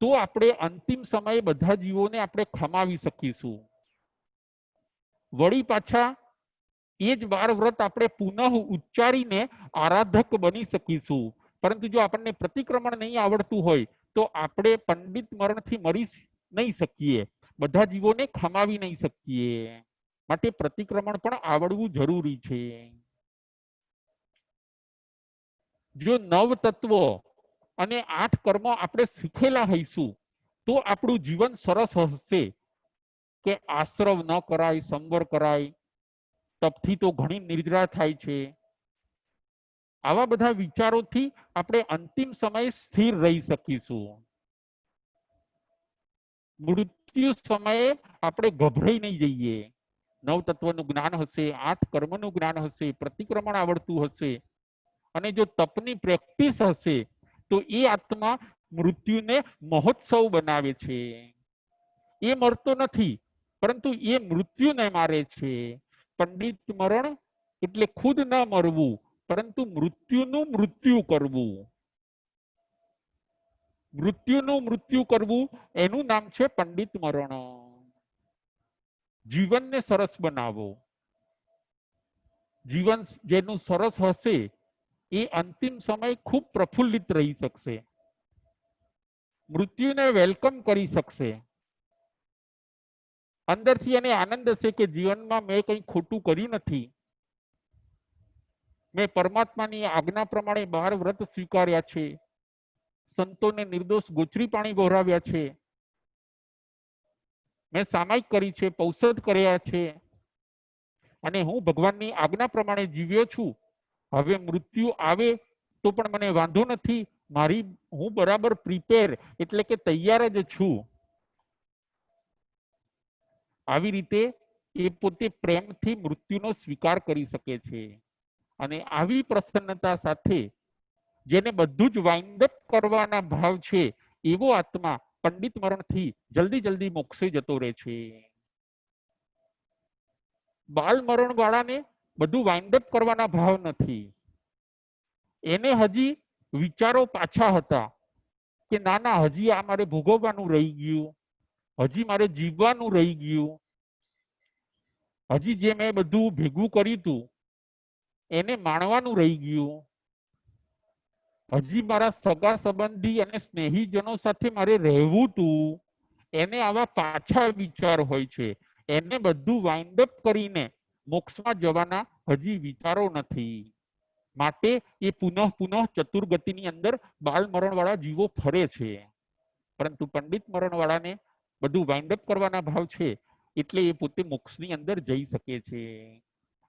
તો આપણે અંતિમ સમયે બધા જીવોને આપણે ખમાવી શકીશું. વળી પાછા એ જ 12 વ્રત આપણે પુનઃ ઉચ્ચારીને આરાધક બની શકીશું. પરંતુ જો આપણને પ્રતિક્રમણ નહીં આવડતું હોય તો આપણે પંડિત મરણથી મરી નહીં શકીએ, બધા જીવોને ખમાવી નહીં શકીએ. માટે પ્રતિક્રમણ પણ આવડવું જરૂરી છે. જો 9 તત્વો અને 8 કર્મો આપણે શીખેલા હઈશું તો આપણું જીવન સરસ હશે. કે આશ્રવ ન કરાય, સંવર કરાય, તપથી તો ઘણી નિર્જરા થાય છે. આવા બધા વિચારોથી આપણે અંતિમ સમયે સ્થિર રહી શકીશું. મૃત્યુ સમયે આપણે ગભરાઈ નહીં જઈએ. 9 તત્વનું જ્ઞાન હશે, 8 કર્મનું જ્ઞાન હશે, પ્રતિક્રમણ આવડતું હશે અને જો તપની પ્રેક્ટિસ હશે તો એ આત્મા મૃત્યુને મહોત્સવ બનાવે છે. એ મરતો નથી પરંતુ એ મૃત્યુને મારે છે. પંડિત મરણ એટલે ખુદ ન મરવું પરંતુ મૃત્યુનું મૃત્યુ કરવું. મૃત્યુનું મૃત્યુ કરવું એનું નામ છે પંડિત મરણ. જીવનને સરસ બનાવો. જીવન જેનું સરસ હશે એ અંતિમ સમય ખૂબ પ્રફુલ્લિત રહી શકશે, મૃત્યુને વેલકમ કરી શકશે. અંદરથી એને આનંદ હશે કે જીવનમાં મેં કંઈ ખોટું કર્યું નથી, મેં પરમાત્માની આજ્ઞા પ્રમાણે 12 વ્રત સ્વીકાર્યા છે, સંતોને નિર્દોષ ગોચરી પાણી વહોરાવ્યા છે, મેં સામાયિક કરી છે, પૌષધ કર્યા છે અને હું ભગવાનની આજ્ઞા પ્રમાણે જીવ્યો છું. હવે મૃત્યુ આવે તો પણ મને વાંધો નથી, હું બરાબર પ્રિપેર એટલે કે તૈયાર જ છું. આવી રીતે એ પોતે પ્રેમથી મૃત્યુનો સ્વીકાર કરી શકે છે. અને આવી પ્રસન્નતા સાથે જેને બધું જ વાઇન્ડ અપ કરવાના ભાવ છે એવો આત્મા પંડિત મરણથી જલ્દી મોક્ષે જતો રહે છે. બાલ મરણ વાળાને બધું વાઇન્ડ અપ કરવાના ભાવ નથી. એને હજી વિચારો પાછા હતા કે ના હજી આ મારે ભોગવવાનું રહી ગયું, હજી મારે જીવવાનું રહી ગયું, હજી જે મેં બધું ભેગું કર્યું હતું એને માણવાનું રહી ગયું, હજી મારા સગા સંબંધી અને સ્નેહીજનો સાથે મારે રહેવું તું. એને આવા પાછા વિચાર હોય છે. એને બધું વાઇન્ડ અપ કરીને મોક્ષમાં જવાના હજી વિચારો નથી. માટે એ પુનઃ ચતુર્ગતિની અંદર બાલ મરણ વાળા જીવો ફરે છે. પરંતુ પંડિત મરણ વાળાને બધું વાઇન્ડ અપ કરવાના ભાવ છે એટલે એ પોતે મોક્ષની અંદર જઈ શકે છે.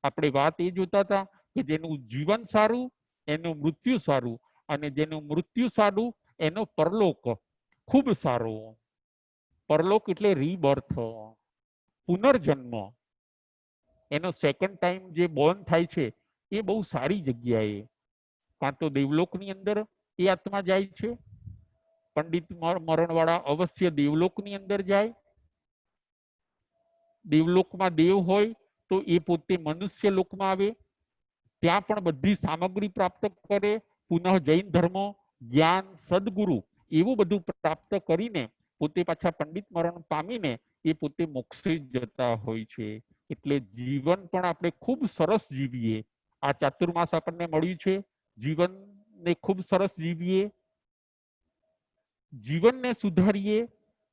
આપણે વાત એ જોતા હતા કે જેનું જીવન સારું એનું મૃત્યુ સારું, અને જેનું મૃત્યુ સારું એનો પરલોક ખૂબ સારો. પરલોક એટલે રીબર્થ, પુનર્જન્મ. એનો સેકન્ડ ટાઈમ જે બોર્ન થાય છે એ બહુ સારી જગ્યાએ, કાં તો દેવલોકની અંદર એ આત્મા જાય છે. પંડિત મરણ વાળા અવશ્ય દેવલોકની અંદર જાય. દેવલોકમાં દેવ હોય તો એ પોતે મનુષ્ય લોકમાં આવે, ત્યાં પણ બધી સામગ્રી પ્રાપ્ત કરે, પુનઃ જૈન ધર્મ, જ્ઞાન, સદગુરુ એવું બધું પ્રાપ્ત કરીને પોતે પાછા પંડિત મરણ પામીને એ પોતે મોક્ષે જતા હોય છે. એટલે જીવન પણ આપણે ખૂબ સરસ જીવીએ. આ ચાતુર્માસ આપણને મળ્યું છે, જીવનને ખૂબ સરસ જીવીએ, જીવનને સુધારીએ,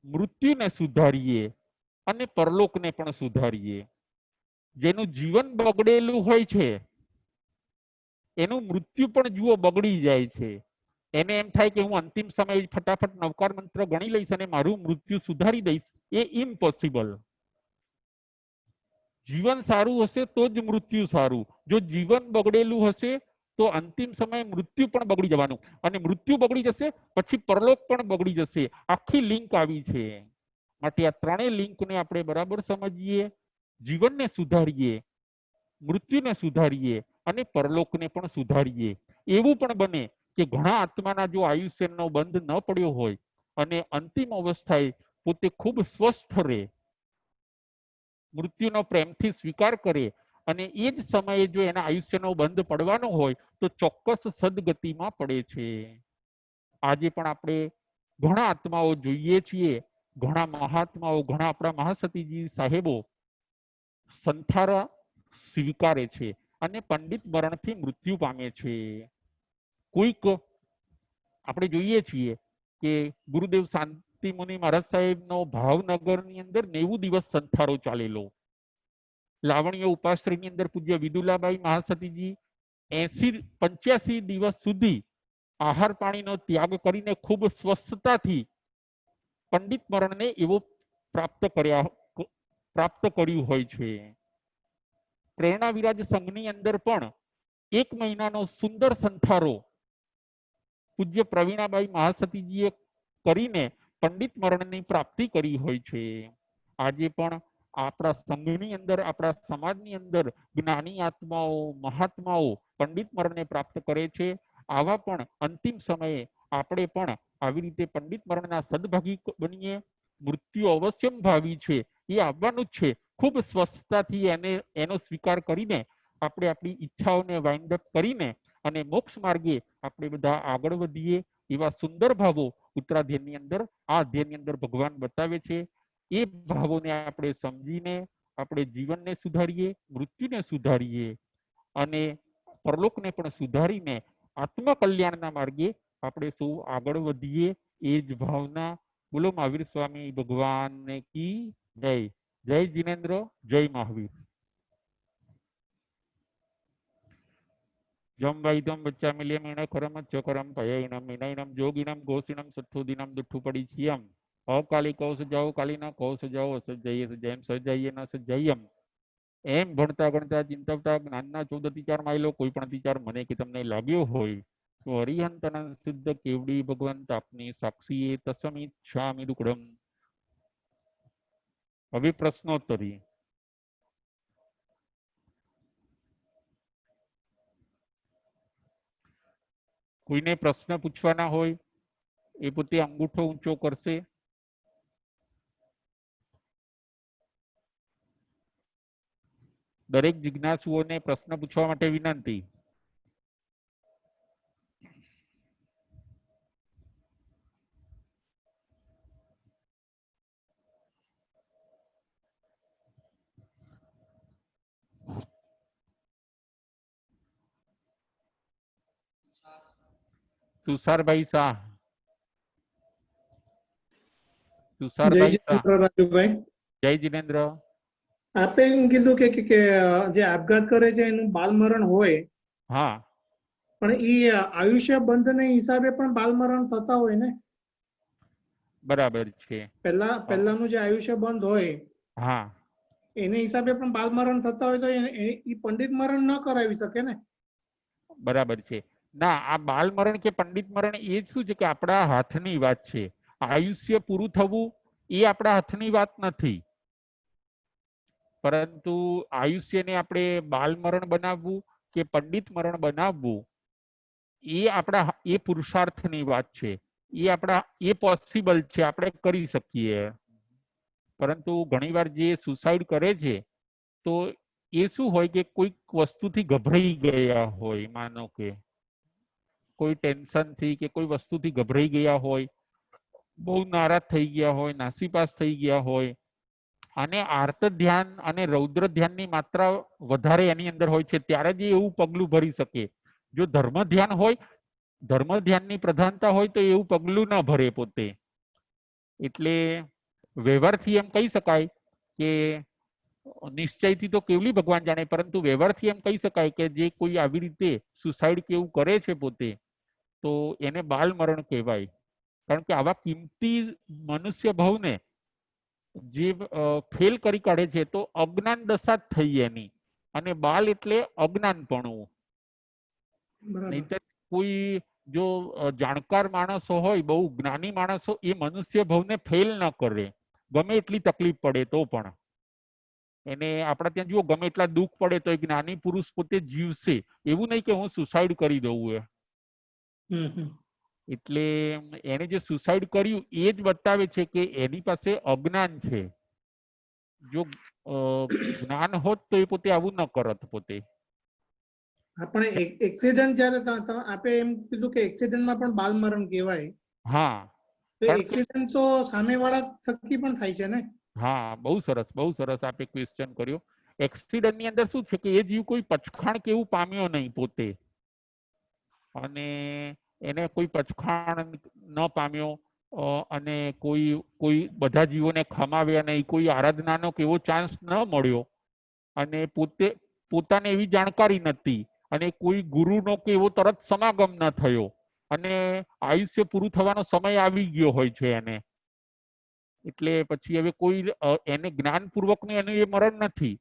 મૃત્યુને સુધારીએ અને પરલોકને પણ સુધારીએ. જેનું જીવન બગડેલું હોય છે એનું મૃત્યુ પણ જુઓ બગડી જાય છે. એને એમ થાય કે હું અંતિમ સમયે ફટાફટ નવકાર મંત્ર ગણી લઈશ અને મારું મૃત્યુ સુધારી દઈશ. એ ઇમ્પોસિબલ. જીવન સારું હશે તો જ મૃત્યુ સારું. જો જીવન બગડેલું હશે તો અંતિમ સમયે મૃત્યુ પણ બગડી જવાનું, અને મૃત્યુ બગડી જશે પછી પરલોક પણ બગડી જશે. આખી લિંક આવી છે. માટે આ ત્રણેય લિંકને આપણે બરાબર સમજીએ, જીવનને સુધારીએ, મૃત્યુને સુધારીએ અને પરલોકને પણ સુધારીએ. એવું પણ બને કે ઘણા આત્માના જો આયુષ્યનો બંધ ન પડ્યો હોય અને અંતિમ અવસ્થાએ પોતે ખૂબ સ્વસ્થ રહે, મૃત્યુનો પ્રેમથી સ્વીકાર કરે અને એ જ સમયે જો એના આયુષ્યનો બંધ પડવાનો હોય તો ચોક્કસ સદગતિમાં પડે છે. આજે પણ આપણે ઘણા આત્માઓ જોઈએ છીએ, ઘણા મહાત્માઓ, ઘણા આપણા મહાસતીજી સાહેબો સંથારા સ્વીકારે છે અને પંડિત મરણથી મૃત્યુ પામે છે. કોઈક આપણે જોઈએ છીએ કે ગુરુદેવ શાંતિ મુનિ મહારાજ સાહેબનો ભાવનગરની અંદર 90 દિવસ સંથારો ચાલેલો. લાવણીય ઉપાશ્રયની અંદર પૂજ્ય વિદુલાબાઈ મહાસતીજી 85 દિવસ સુધી આહાર પાણીનો ત્યાગ કરીને ખૂબ સ્વસ્થતાથી પંડિત મરણને એવો પ્રાપ્ત કર્યું હોય છે. પ્રેરણા વિરાજ સંઘની અંદર પણ 1 મહિનાનો સુંદર સંથારો પૂજ્ય પ્રવીણાબાઈ મહાસતીજીએ કરીને પંડિત મરણની પ્રાપ્તિ કરી હોય છે. આજે પણ આપણા સંઘની અંદર, આપણા સમાજની અંદર જ્ઞાની આત્માઓ, મહાત્માઓ પંડિત મરણને પ્રાપ્ત કરે છે. આવા પણ અંતિમ સમયે આપણે પણ આવી રીતે પંડિત મરણના સદભાગી બનીએ. મૃત્યુ અવશ્યમ ભાવી છે, એ આવવાનું જ છે. ખૂબ સ્વસ્થતાથી એનો સ્વીકાર કરીને આપણે આપણી ઈચ્છાઓને વાઇન્ડ અપ કરીને અને મોક્ષ માર્ગે આપણે બધા આગળ વધીએ. એવા સુંદર ભાવો ઉત્તરાધ્યાયની અંદર, આ અધ્યાયની અંદર ભગવાન બતાવે છે. એ ભાવોને આપણે સમજીને આપણે જીવનને સુધારીએ, મૃત્યુને સુધારીએ અને પરલોકને પણ સુધારીને આત્મકલ્યાણના માર્ગે આપણે સૌ આગળ વધીએ. એ જ ભાવના. બોલો મહાવીર સ્વામી ભગવાનને કી જય. જય જીનેન્દ્ર, જય મહાવીર. જમ વૈદમ બચ્ચા મિલિયમ ઇણ કરમ ચકરમ પયૈનમ વિનયનમ જોગિનમ ગોસિનમ સઠ્ઠુદિનમ દુઠ્ઠુ પડી છીયમ અકાલી કૌશ જાઓ કાલી ના કૌશ જાઓ સજ્જયે સજ્જયમ સજ્જયે ન સજ્જયમ. એમ ભણતા ગણતા ચિંતવતા જ્ઞાનના 14 ચાર માઇલો કોઈ પણ વિચાર મને કે તમને લાગ્યો હોય તો હરિહંતના સિદ્ધ કેવડી ભગવંત આપની સાક્ષીએ તસમિચ્છામિ દુક્કડમ. હવે પ્રશ્નોત્તરી. કોઈને પ્રશ્ન પૂછવાના હોય એ પોતે અંગૂઠો ઊંચો કરશે. દરેક જિજ્ઞાસુઓને પ્રશ્ન પૂછવા માટે વિનંતી. તુષારભાઈ શાહ. તુષારભાઈ શાહ. રાજુભાઈ, જય જીનેન્દ્ર. આપે એમ કીધું કે જે આપઘાત કરે છે એનું બાલમરણ હોય. હા, પણ એ આયુષ્ય બંધને હિસાબે પણ બાલમરણ થતા હોય ને? બરાબર છે. પહેલાનું જે આયુષ્ય બંધ હોય, હા, એને હિસાબે પણ બાલમરણ થતા હોય તો એ પંડિત મરણ ન કરાવી શકે ને? બરાબર છે. ના, આ બાલ મરણ કે પંડિત મરણ એ જ શું છે કે આપણા હાથની વાત છે. આયુષ્ય પૂરું થવું એ આપણા હાથની વાત નથી, પરંતુ આયુષ્યને આપણે બાલ મરણ બનાવવું કે પંડિત મરણ બનાવવું એ આપણા એ પુરુષાર્થની વાત છે. એ પોસિબલ છે, આપણે કરી શકીએ. પરંતુ ઘણીવાર જે સુસાઇડ કરે છે તો એ શું હોય કે કોઈક વસ્તુથી ગભરાઈ ગયા હોય, માનો કે કોઈ ટેન્શનથી કે કોઈ વસ્તુથી ગભરાઈ ગયા હોય, બહુ નારાજ થઈ ગયા હોય, નાસીપાસ થઈ ગયા હોય અને આર્ત ધ્યાન અને રૌદ્ર ધ્યાનની માત્રા વધારે એની અંદર હોય છે, ત્યારે જ એવું પગલું ભરી શકે. જો ધર્મ ધ્યાન હોય, ધર્મ ધ્યાનની પ્રધાનતા હોય તો એવું પગલું ન ભરે પોતે. એટલે વ્યવહારથી એમ કહી શકાય કે નિશ્ચયથી તો કેવલી ભગવાન જાણે, પરંતુ વ્યવહારથી એમ કહી શકાય કે જે કોઈ આવી રીતે સુસાઇડ કેવું કરે છે પોતે, તો એને બાલ મરણ કહેવાય. કારણ કે આવા કિંમતી મનુષ્ય ભાવને જે ફેલ કરી કાઢે છે તો અજ્ઞાન દશા જ થઈ એની. અને બાલ એટલે અજ્ઞાનપણું. નહીતર કોઈ જો જાણકાર માણસો હોય, બહુ જ્ઞાની માણસો, એ મનુષ્ય ભાવને ફેલ ન કરે, ગમે એટલી તકલીફ પડે તો પણ. એને આપણે ત્યાં જુઓ, ગમે એટલા દુઃખ પડે તો એક જ્ઞાની પુરુષ પોતે જીવશે. એવું નહીં કે હું સુસાઇડ કરી દઉં. એટલે એને જે સુસાઇડ કર્યું એ જ બતાવે છે કે એની પાસે અજ્ઞાન છે. જો જ્ઞાન હોત તો એ પોતે આવું ન કરત પોતે. આપણે એક્સિડન્ટ જ્યારે આપે એમ કીધું કે એક્સિડન્ટમાં પણ બાલ મરણ કહેવાય. હા, તો એક્સિડન્ટ તો સામેવાળા થકી પણ થાય છે ને? હા, બહુ સરસ આપે ક્વેશ્ચન કર્યો. એક્સિડન્ટ ની અંદર શું છે કે એ જીવ કોઈ પચખાણ કેવું પામ્યો નહીં પોતે, અને એને કોઈ પચખાણ ન પામ્યો, અને કોઈ બધા જીવોને ખમાવ્યા નહીં, કોઈ આરાધનાનો કેવો ચાન્સ ન મળ્યો, અને પોતાને એવી જાણકારી નથી, અને કોઈ ગુરુનો કે એવો તરત સમાગમ ન થયો, અને આયુષ્ય પૂરું થવાનો સમય આવી ગયો હોય છે એને, એટલે પછી હવે કોઈ એને જ્ઞાનપૂર્વકનું એનું એ મરણ નથી,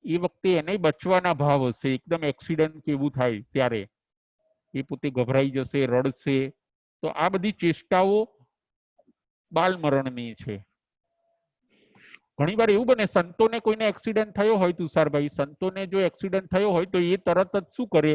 એ વખતે એને બચવાના ભાવ હશે, એકદમ એક્સિડન્ટ કેવું થાય ત્યારે એ પોતે ગભરાઈ જશે, રડશે. તો આ બધી ચેષ્ટાઓ બાલ મરણની છે. ઘણીવાર એવું બને સંતોને કોઈને એક્સિડન્ટ થયો હોય, તુષારભાઈ, સંતોને જો એક્સિડન્ટ થયો હોય તો એ તરત જ શું કરે,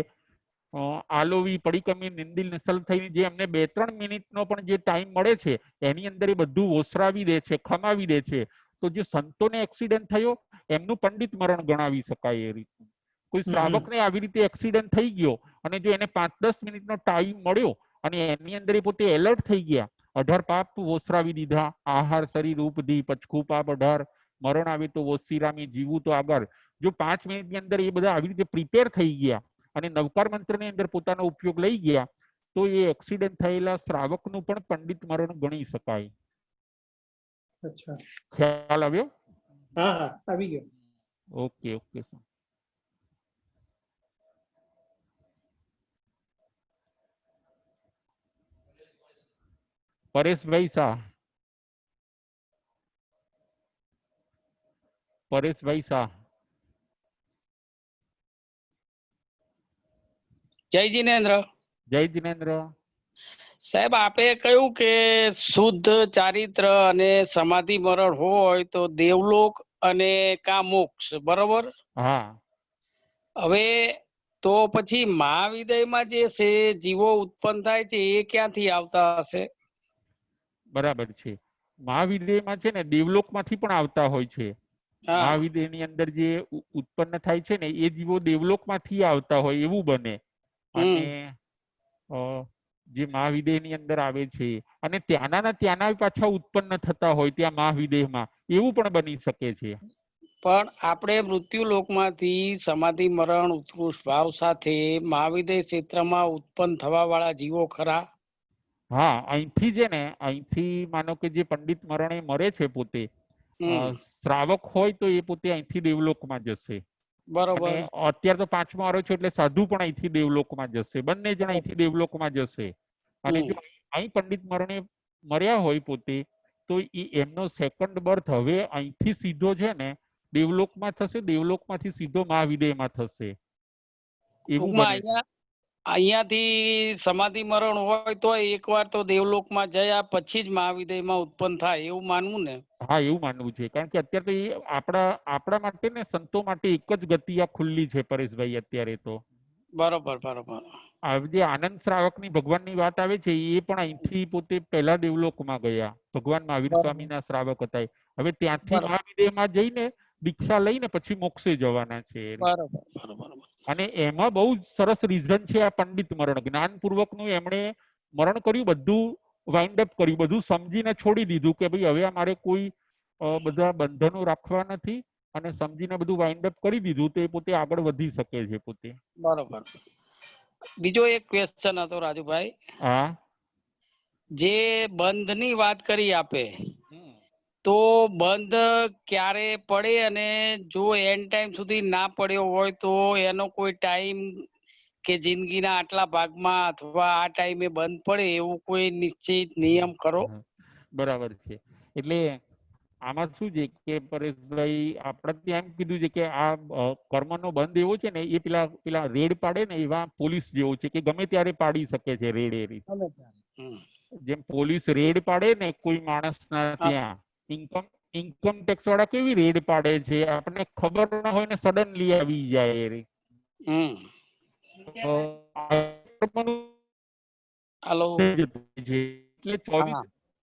આલોવી પડીકમી નિંદિલ નિસલ થઈને જે એમને 2-3 મિનિટનો પણ જે ટાઈમ મળે છે એની અંદર એ બધું ઓસરાવી દે છે, ખમાવી દે છે. તો જે સંતોને એક્સિડન્ટ થયો એમનું પંડિત મરણ ગણાવી શકાય એ રીતનું. કોઈ શ્રાવકને આવી રીતે એક્સિડન્ટ થઈ ગયો અને જો એને 5-10 મિનિટનો ટાઈમ મળ્યો અને એની અંદર એ પોતે એલર્ટ થઈ ગયા, 18 પાપ ઓસરાવી દીધા, આહાર શરીર ઉપધી, પચખું પાપ 18, મરણ આવે તો ઓસીરામી, જીવું તો આગળ. જો 5 મિનિટની અંદર એ બધા આવી રીતે પ્રિપેર થઈ ગયા અને નવકાર મંત્રની અંદર પોતાનો ઉપયોગ લઈ ગયા, તો એ એક્સિડન્ટ થયેલા શ્રાવકનું પણ પંડિત મરણ ગણી શકાય. અચ્છા, ખ્યાલ આવ્યો? હા, આવી ગયો. ઓકે. પરેશભાઈ શાહ. જય જીનેન્દ્ર. જય જીનેન્દ્ર. સાહેબ, આપે કહ્યું કે શુદ્ધ ચારિત્ર અને સમાધિ મરણ હોય તો દેવલોક અને કા મોક્ષ, બરોબર? હા. હવે તો પછી મહાવિદયમાં જે છે જીવો ઉત્પન્ન થાય છે એ ક્યાંથી આવતા હશે? બરાબર છે. મહાવિદ્યમાં છે ને દેવલોકમાંથી પણ આવતા હોય છે. મહાવિદ્યની અંદર જે ઉત્પન્ન થાય છે ને એ જીવો દેવલોકમાંથી આવતા હોય એવું બને, અને જે મહાવિદ્યની અંદર આવે છે અને ત્યાંના પાછા ઉત્પન્ન થતા હોય ત્યાં મહાવિદ્યમાં, એવું પણ બની શકે છે. પણ આપણે મૃત્યુ લોકમાંથી સમાધિ મરણ ઉત્કૃષ્ટ ભાવ સાથે મહાવિદ્ય ક્ષેત્રમાં ઉત્પન્ન થવા વાળા જીવો ખરા? હા, અહીંથી છે ને, અહીંથી માનો કે જે પંડિત મરણે મરે છે પોતે, શ્રાવક હોય તો એ પોતે અહીંથી દેવલોકમાં જશે. બરોબર. અને અત્યારે તો 5મો આરો છે એટલે સાધુ પણ અહીંથી દેવલોકમાં જશે, બંને જણ અહીંથી દેવલોકમાં જશે. અને જો અહીં પંડિત મરણે મર્યા હોય પોતે, તો એમનો સેકન્ડ બર્થ હવે અહીંથી સીધો છે ને દેવલોકમાં થશે, દેવલોકમાંથી સીધો મહાવિદ્યમાં થશે, એવું બને. અહીંયાથી સમાધિ મરણ હોય તો એકવાર તો દેવલોકમાં જયા પછી જ મહાવિદ્યમાં ઉત્પન્ન થાય એવું માનવું ને? હા, એવું માનવું છે. કારણ કે અત્યારે તો એ આપણા માટે ને સંતો માટે એક જ ગતિ આ ખુલ્લી છે પરેશભાઈ અત્યારે તો. બરોબર. જે આનંદ શ્રાવકની ભગવાનની વાત આવે છે એ પણ અહીંથી પોતે પહેલા દેવલોકમાં ગયા, ભગવાન મહાવીર સ્વામીના શ્રાવક હતા. હવે ત્યાંથી મહાવિદ્યમાં જઈને દીક્ષા લઈને પછી મોક્ષે જવાના છે. બરોબર. અને એમાં બહુ જ સરસ રીઝન છે આ પંડિત મરણ, જ્ઞાનપૂર્વકનું એમણે મરણ કર્યું, બધું વાઇન્ડ અપ કર્યું, બધું સમજીને છોડી દીધું કે ભાઈ હવે અમારે કોઈ બધા બંધનો રાખવા નથી, અને સમજીને બધું વાઇન્ડ અપ કરી દીધું, તો એ પોતે આગળ વધી શકે છે પોતે. બરોબર. બીજો એક ક્વેશ્ચન હતો રાજુભાઈ. હા. જે બંધની વાત કરી આપે, તો બંધ ક્યારે પડે, અને જો એન્ડ ટાઈમ સુધી ના પડ્યો હોય તો એનો કોઈ ટાઈમ કે જિંદગીના આટલા ભાગમાં અથવા આ ટાઈમે બંધ પડે એવું કોઈ નિશ્ચિત નિયમ ખરો? બરાબર છે. એટલે આમાં શું છે કે પરેશભાઈ, આપણે ત્યાં એમ કીધું છે કે આ કર્મનો બંધ એવો છે ને એ પેલા રેડ પાડે ને એવા પોલીસ જેવો છે કે ગમે ત્યારે પાડી શકે છે રેડ. એ રીતે જેમ પોલીસ રેડ પાડે ને કોઈ માણસના ત્યાં, ઇન્કમ ટેક્સ વાળા કેવી રેડ પાડે છે, આપણને ખબર ના હોય ને સડનલી આવી જાય.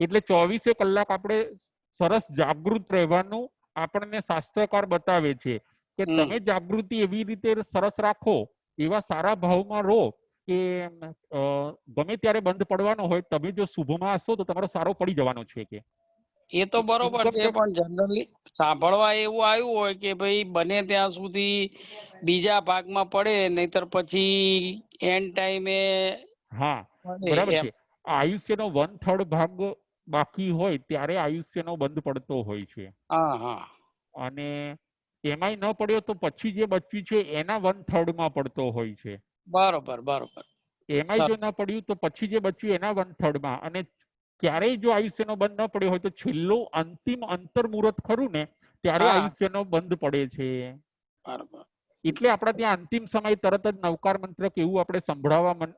એટલે 24 કલાક આપણે સરસ જાગૃત રહેવાનું આપણને શાસ્ત્રકાર બતાવે છે કે તમે જાગૃતિ એવી રીતે સરસ રાખો, એવા સારા ભાવમાં રહો કે ગમે ત્યારે બંધ પડવાનો હોય, તમે જો શુભમાં હશો તો તમારો સારો પડી જવાનો છે કે એ તો બરોબર ઇન્કમ છે, ટેક્સ. પણ જનરલી સાંભળવા એવું આવ્યું હોય કે ભાઈ બને ત્યાં સુધી બીજા ભાગમાં પડે, નહીતર પછી એન્ડ ટાઈમે હા પડે બરાબર એમ. છે. આયુષ્યનો 1/3 ભાગ બાકી હોય ત્યારે આયુષ્યનો બંધ પડતો હોય છે, હા હા અને એમાંય ન પડ્યો તો પછી જે બચ્યું છે એના 1/3 માં પડતો હોય છે. બરોબર બરોબર. એમાંય જો ન પડ્યું તો પછી જે બચ્યું એના 1/3 માં. અને ક્યારેય જો આયુષ્યનો બંધ ન પડ્યો હોય તો છેલ્લું અંતિમ અંતર મુહૂર્ત ખરું ને, ત્યારે હા આયુષ્યનો બંધ પડે છે. બરોબર એટલે આપણા ત્યાં અંતિમ સમય તરત જ નવકાર મંત્ર કે એવું આપણે સંભળાવવા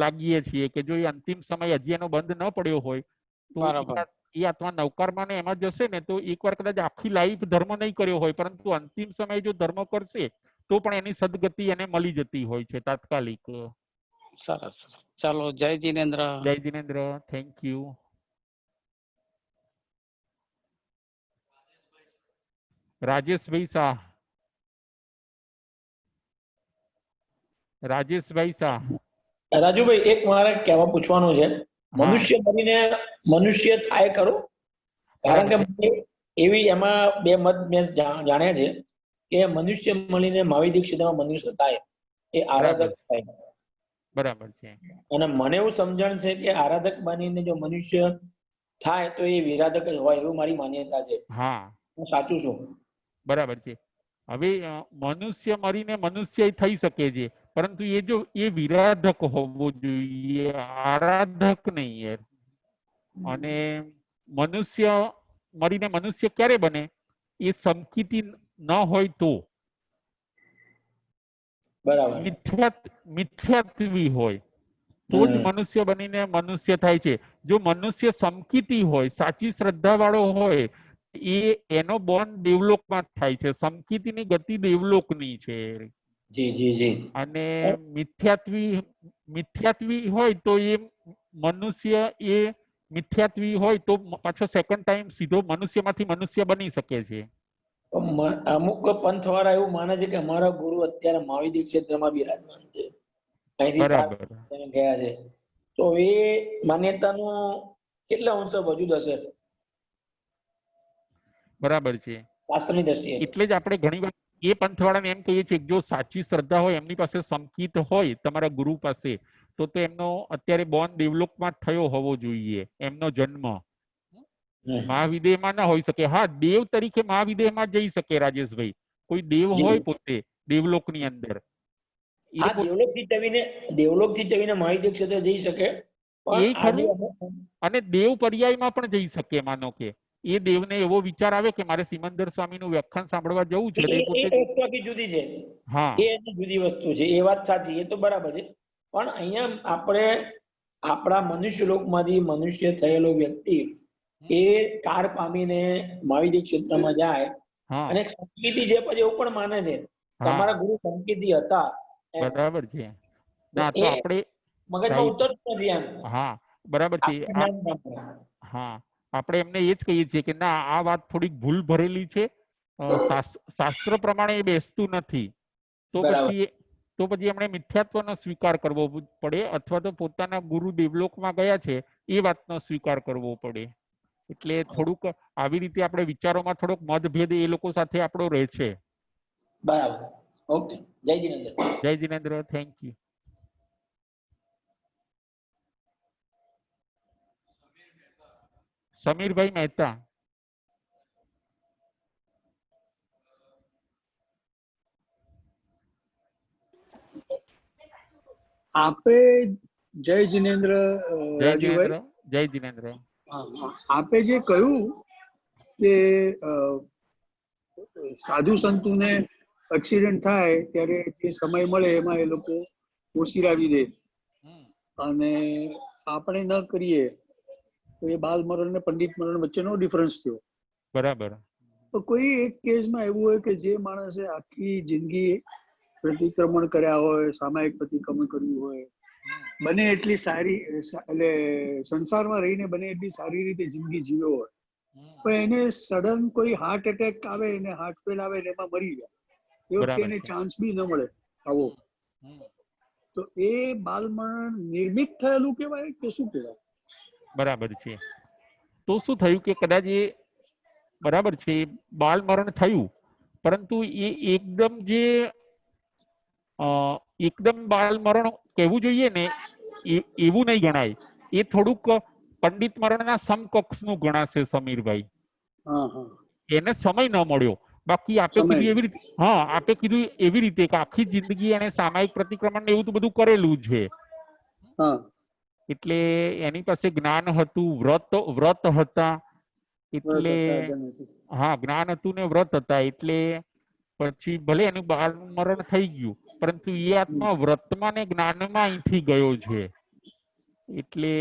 લાગીએ છીએ કે જો એ અંતિમ સમય હજી એનો બંધ ન પડ્યો હોય તો બરોબર. એ આત્મા નવકારમાં ને એમાં જશે ને, તો એકવાર કદાચ આખી લાઈફ ધર્મ નહીં કર્યો હોય, પરંતુ અંતિમ સમયે જો ધર્મ કરશે તો પણ એની સદગતિ એને મળી જતી હોય છે તાત્કાલિક. સરસ. ચાલો, જય જિનેન્દ્ર. જય જિનેન્દ્ર, થેન્ક યુ. રાજેશભાઈ શાહ. રાજેશભાઈ શાહ. રાજુભાઈ, એક મારે કહેવા પૂછવાનું છે. હા મનુષ્ય બનીને મનુષ્ય થાય ખરું? કારણ બરાબર કે છે. મને એવી એમાં બે મત મેં જાણ્યા છે કે મનુષ્ય મળીને મહાવીર દીક્ષિતમાં મનુષ્ય થાય, એ બરાબર આરાધક થાય. બરાબર છે. અને મને એવું સમજણ છે કે આરાધક બનીને જો મનુષ્ય થાય તો એ વિરાધક જ હોય, એવું મારી માન્યતા છે. હા હું સાચું છું? બરાબર છે. હવે મનુષ્ય મરીને મનુષ્ય થઈ શકે છે, પરંતુ એ જો એ વિરાધક હોવો જોઈએ, આરાધક નહીં યાર. અને મનુષ્ય મરીને મનુષ્ય ક્યારે બને? એ સમકીતી ન હોય તો, બરાબર. મિથ્યાત્વી હોય તો જ હમ. મનુષ્ય બનીને મનુષ્ય થાય છે. જો મનુષ્ય સમકીતી હોય, સાચી શ્રદ્ધા વાળો હોય, એનો બોન્ડ દેવલોકમાં થાય છે. સમકીતીની ગતિ દેવલોકની છે. જી જી જી. અને મિથ્યાત્વી હોય તો એ મનુષ્ય એ મિથ્યાત્વી હોય તો પાછો સેકન્ડ ટાઈમ સીધો મનુષ્યમાંથી મનુષ્ય બની શકે છે. અમુક પંથ વાળા એવું માને છે કે અમારા ગુરુ અત્યારે મહાવીર ક્ષેત્રમાં બિરાજમાન છે, અહીંથી બરાબર ગયા છે. તો એ માન્યતાનું કેટલા અંશ વજૂદ હશે બરાબર છે. શાસ્ત્રની દ્રષ્ટિએ? એટલે જ આપણે ઘણી વાર એ પંથવાળાને એમ કહીએ છીએ કે જો સાચી શ્રદ્ધા હોય, એમની પાસે સંકિત હોય તમારા ગુરુ પાસે, તો એમનો અત્યારે બોર્ન ડેવલપમાં થયો હોવો જોઈએ, એમનો જન્મ મહાવિદેહમાં ના હોઈ શકે. હા, દેવ તરીકે મહાવિદેહમાં જઈ શકે રાજેશભાઈ. કોઈ દેવ હોય પોતે દેવલોકની અંદર, હા, દેવલોક થી ચવીને મહાવિદ્ય ક્ષેત્રે જઈ શકે, પણ એ આજે ખરું. અને દેવ પર્યાયમાં પણ જઈ શકે. માનો કે એ દેવને એવો વિચાર આવે કે મારે સિમંદર સ્વામીનું વ્યાખ્યાન સાંભળવા જવું છે, તો એ પોતે વસ્તુ આખી જુદી છે. હા એ એની જુદી વસ્તુ છે, એ વાત સાચી, એ તો બરાબર છે. પણ અહીંયા આપણે આપણા મનુષ્ય લોકમાંથી મનુષ્ય થયેલો વ્યક્તિ એ કાર પામીને મહાવિદ્ય ક્ષેત્રમાં જાય, હા અને સંકેતી જે પછી એવું પણ માને છે કે હા અમારા ગુરુ સંકેતી હતા એમ. બરાબર છે. તો ના તો એ આપણે મગજમાં ઉતરતું નથી એમ. હા બરાબર છે. આપણે નામ સાંભળે. હા, આપણે એમને એ જ કહીએ છીએ કે ના, આ વાત થોડીક ભૂલ ભરેલી છે. શાસ્ત્ર પ્રમાણે એ બેસતું નથી. તો બરાબર. પછી એમણે મિથ્યાત્વનો સ્વીકાર કરવો પડે, અથવા તો પોતાના ગુરુ દેવલોકમાં ગયા છે એ વાતનો સ્વીકાર કરવો પડે. એટલે થોડુંક આવી રીતે આપણે વિચારોમાં થોડોક મતભેદ એ લોકો સાથે આપણો રહે છે. બરાબર. ઓકે. જય જિનેન્દ્ર. જય જિનેન્દ્ર, થેન્ક યુ. સમીરભાઈ મહેતા. આપે જય જિનેન્દ્ર. જય જિનેન્દ્ર, રાજુભાઈ, જય જિનેન્દ્ર. આપે જે કહ્યું કે સાધુ સંતોને એક્સિડન્ટ થાય ત્યારે જે સમય મળે એમાં એ લોકો ઓસિરાવી દે, અને આપણે ન કરીએ તો એ બાલ મરણ ને પંડિત મરણ વચ્ચેનો ડિફરન્સ થયો. બરાબર. તો કોઈ એક કેસમાં એવું હોય કે જે માણસે આખી જિંદગી પ્રતિક્રમણ કર્યા હોય, સામાયિક પ્રતિક્રમણ કર્યું હોય, બને એટલી સારી એટલે સંસારમાં રહીને બને એટલી સારી રીતે જિંદગી જીવ્યો હોય, પણ એને સડન કોઈ હાર્ટ એટેક આવે, એને હાર્ટ ફેલ આવે, એમાં મરી જાય, એ વખતે બરાબર એને છે. ચાન્સ બી ન મળે આવો. તો એ બાલ મરણ નિર્મિત થયેલું કહેવાય કે શું કહેવાય? બરાબર છે. તો શું થયું કે કદાચ એ બરાબર છે બાલ મરણ થયું, પરંતુ એ એકદમ જે એકદમ બાલ મરણ કહેવું જોઈએ ને એવું નહીં ગણાય. એ થોડુંક પંડિત મરણના સમકક્ષનું ગણાશે સમીરભાઈ. હા હા, એને સમય ન મળ્યો. બાકી આપે સમય કીધું એવી રીતે, હા આપે કીધું એવી રીતે કે આખી જિંદગી એને સામાયિક પ્રતિક્રમણ ને એવું તો બધું કરેલું છે. હા એટલે એની પાસે જ્ઞાન હતું, વ્રત હતા. વ્રત એટલે હતા, ધન હતું. હા જ્ઞાન હતું ને વ્રત હતા. એટલે પછી ભલે એનું બાળ મરણ થઈ ગયું, પરંતુ એ આત્મા વ્રતમાં ને જ્ઞાનમાં અહીંથી ગયો છે. એટલે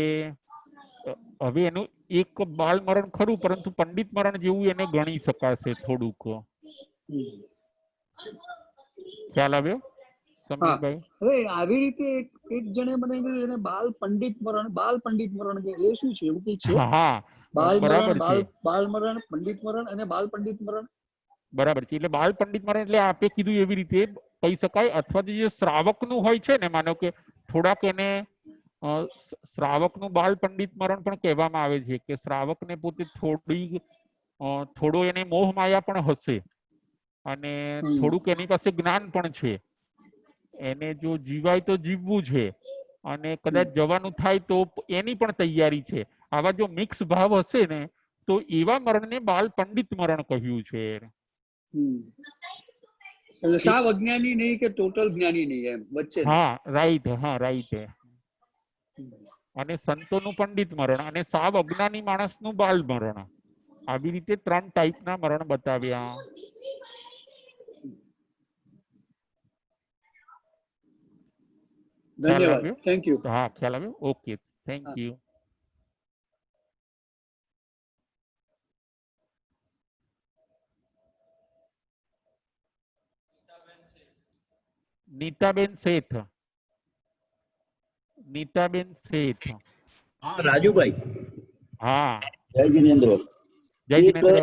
હવે એનું એક બાળ મરણ ખરું, પરંતુ પંડિત મરણ જેવું એને ગણી શકાશે થોડુંક. ખ્યાલ આવ્યો હા, સમીરભાઈ? હવે આવી રીતે એક જણે મને કહ્યું એને બાલ પંડિત મરણ કે એ શું છે, એવું કઈ છે? હા બાલ બરાબર મરણ, છે. બાલ મરણ, પંડિત મરણ અને બાલ પંડિત મરણ. બરાબર છે. એટલે બાળ પંડિત મરણ એટલે આપે કીધું એવી રીતે કહી શકાય. અથવા તો જે શ્રાવકનું હોય છે ને, માનો કે થોડાક એને શ્રાવકનું બાલ પંડિત મરણ પણ કહેવામાં આવે છે કે શ્રાવકને પોતે થોડો એને મોહ માયા પણ હશે, અને થોડુંક એની પાસે જ્ઞાન પણ છે. એને જો જીવાય તો જીવવું છે, અને કદાચ જવાનું થાય તો એની પણ તૈયારી છે. આવા જો મિક્સ ભાવ હશે ને, તો એવા મરણને બાલ પંડિત મરણ કહ્યું છે. એટલે સાવ અજ્ઞાની નહીં કે ટોટલ જ્ઞાની નહીં, એમ વચ્ચે. હા રાઈટ, હા રાઈટ. અને સંતોનું પંડિત મરણ અને સાવ અજ્ઞાની માણસનું બાલ મરણ. આવી રીતે 3 ટાઈપના મરણ બતાવ્યા. ખ્યાલ ધન્યવાદ, આવ્યો? Thank you. હા ખ્યાલ આવ્યો. Okay, thank you. નીતાબેન શેઠ. નીતાબેન શેઠ. હા રાજુભાઈ, હા જય જિનેન્દ્ર. જય એક જિનેન્દ્ર.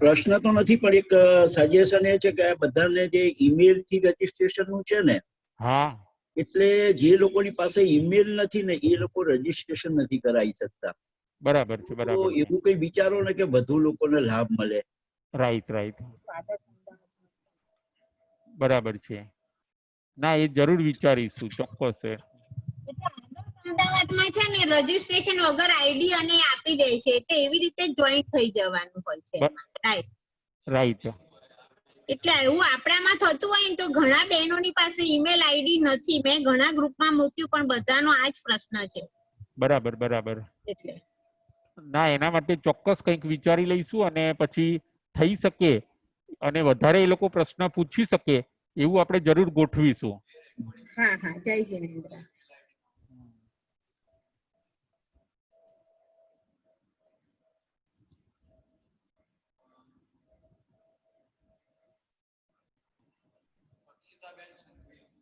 પ્રશ્ન તો નથી, પણ એક સજેશન એ છે કે આ બધાને જે ઈમેલ થી રજીસ્ટ્રેશન નું છે ને, હા એટલે જે લોકોની પાસે ઈમેલ નથી ને એ લોકો રજીસ્ટ્રેશન નથી કરાવી શકતા. બરાબર છે, તો બરાબર છે. એવું કઈ વિચારો ને કે વધુ લોકોને લાભ મળે. રાઈટ રાઈટ, બરાબર છે. ના, એ જરૂર વિચારીશું, ચોક્કસ. અમદાવાદમાં છે ને રજીસ્ટ્રેશન વગર આઈડી અને આપી દે છે, એટલે એવી રીતે જોઈન્ટ થઈ જવાનું હોય છે એમાં. Right right. એટલે એવું આપણામાં થતું હોય ને, તો ઘણા બહેનોની પાસે ઈમેલ આઈડી નથી. મેં ઘણા ગ્રુપમાં મૂક્યું, પણ બધાનો આ જ પ્રશ્ન છે. બરાબર બરાબર. એટલે ના, એના માટે ચોક્કસ કંઈક વિચારી લઈશું, અને પછી થઈ શકે અને વધારે એ લોકો પ્રશ્ન પૂછી શકે એવું આપણે જરૂર ગોઠવીશું. હા હા, જય જિનેન્દ્ર.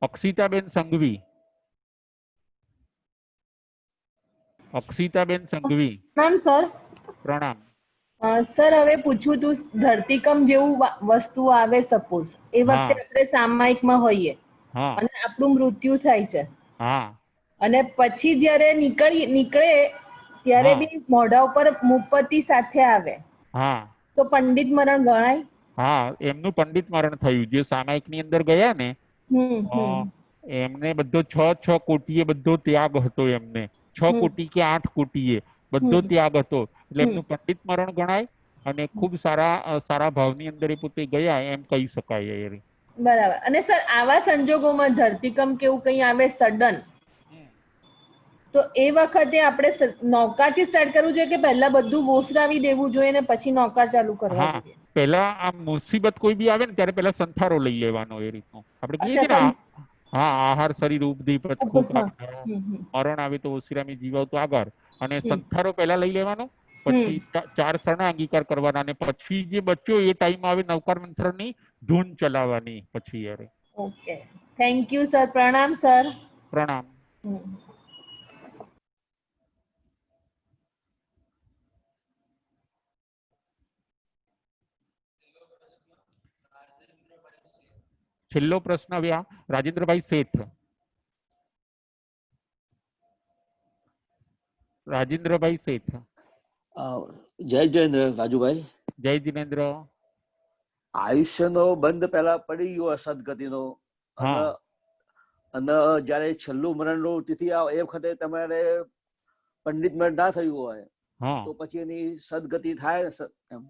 અક્ષિતાબેન સંઘવી. અક્ષિતાબેન સંઘવી. પ્રણામ સર. પ્રણામ. સર, હવે પૂછવું તું, ધરતીકંપ જેવું વસ્તુ આવે સપોઝ, એ વખતે હા આપણે સામાયિકમાં હોઈએ હા અને આપણું મૃત્યુ થાય છે, હા અને પછી જ્યારે નીકળે ત્યારે હા બી મોઢા ઉપર મુપત્તિ સાથે આવે, હા તો પંડિત મરણ ગણાય? હા, એમનું પંડિત મરણ થયું. જે સામાયિક ની અંદર ગયા ને, હમ. એમને બધો 6 કોટીએ બધો ત્યાગ હતો. એમને 6 કોટી કે 8 કોટીએ બધો ત્યાગ હતો. એટલે એમનું પંડિત મરણ ગણાય, અને ખૂબ સારા ભાવની અંદર એ પોતે ગયા, એમ કહી શકાય. બરાબર. અને સર, આવા સંજોગોમાં ધરતીકંપ કેવું કંઈ આવે સડન, તો એ વખતે આપણે નૌકારથી સ્ટાર્ટ કરવું જોઈએ કે પહેલા બધું વોસરાવી દેવું જોઈએ ને પછી નૌકાર ચાલુ કરવા હા, જોઈએ? પેલા આ મુસીબત કોઈ બી આવે ને ત્યારે પેલા સંથારો લઈ લેવાનો. એ રીતનો આપણે કહીએ અચ્છા, છીએ ને. હા, આહાર શરીર ઉપદીપત ખૂબ હા. મરણ આવે તો ઓસિરામી જીવાવ તો આગળ. અને હમ. સંથારો પહેલા લઈ લેવાનો, પછી 4 શરણા અંગીકાર કરવાના, અને પછી જે બચ્યો એ ટાઈમ આવે નૌકાર મંત્રની ધૂન ચલાવવાની પછી. Okay, thank you sir. પ્રણામ સર. પ્રણામ. છેલ્લો પ્રશ્ન હવે રાજેન્દ્રભાઈ શેઠ. રાજેન્દ્રભાઈ શેઠ. જય જયેન્દ્ર રાજુભાઈ. જય જીનેન્દ્ર. આયુષ્યનો બંધ પહેલા પડી ગયો સદગતિનો, અને જયારે છેલ્લું મરણનું તિથિ આવે એ વખતે તમારે પંડિત મરણ ના થયું હોય તો પછી એની સદગતિ થાય એમ.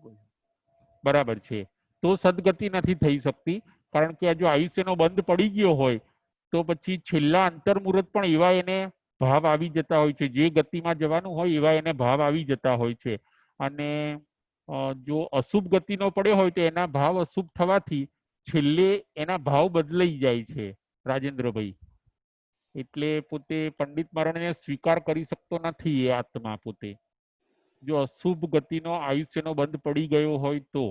બરાબર છે. તો સદગતિ નથી થઈ શકતી, કારણ કે જો આયુષ્યનો બંધ પડી ગયો હોય તો પછી છેલ્લા અંતર્મુહૂર્ત પણ એવા એને ભાવ આવી જતા હોય છે, જે ગતિમાં જવાનું હોય એવા એને ભાવ આવી જતા હોય છે. અને જો અશુભ ગતિનો પડ્યો હોય તો એના ભાવ અશુભ થવાથી છેલ્લે એના ભાવ બદલાઈ જાય છે રાજેન્દ્રભાઈ. એટલે પોતે પંડિત મરણને સ્વીકાર કરી શકતો નથી એ આત્મા પોતે, જો અશુભ ગતિનો આયુષ્યનો બંધ પડી ગયો હોય તો.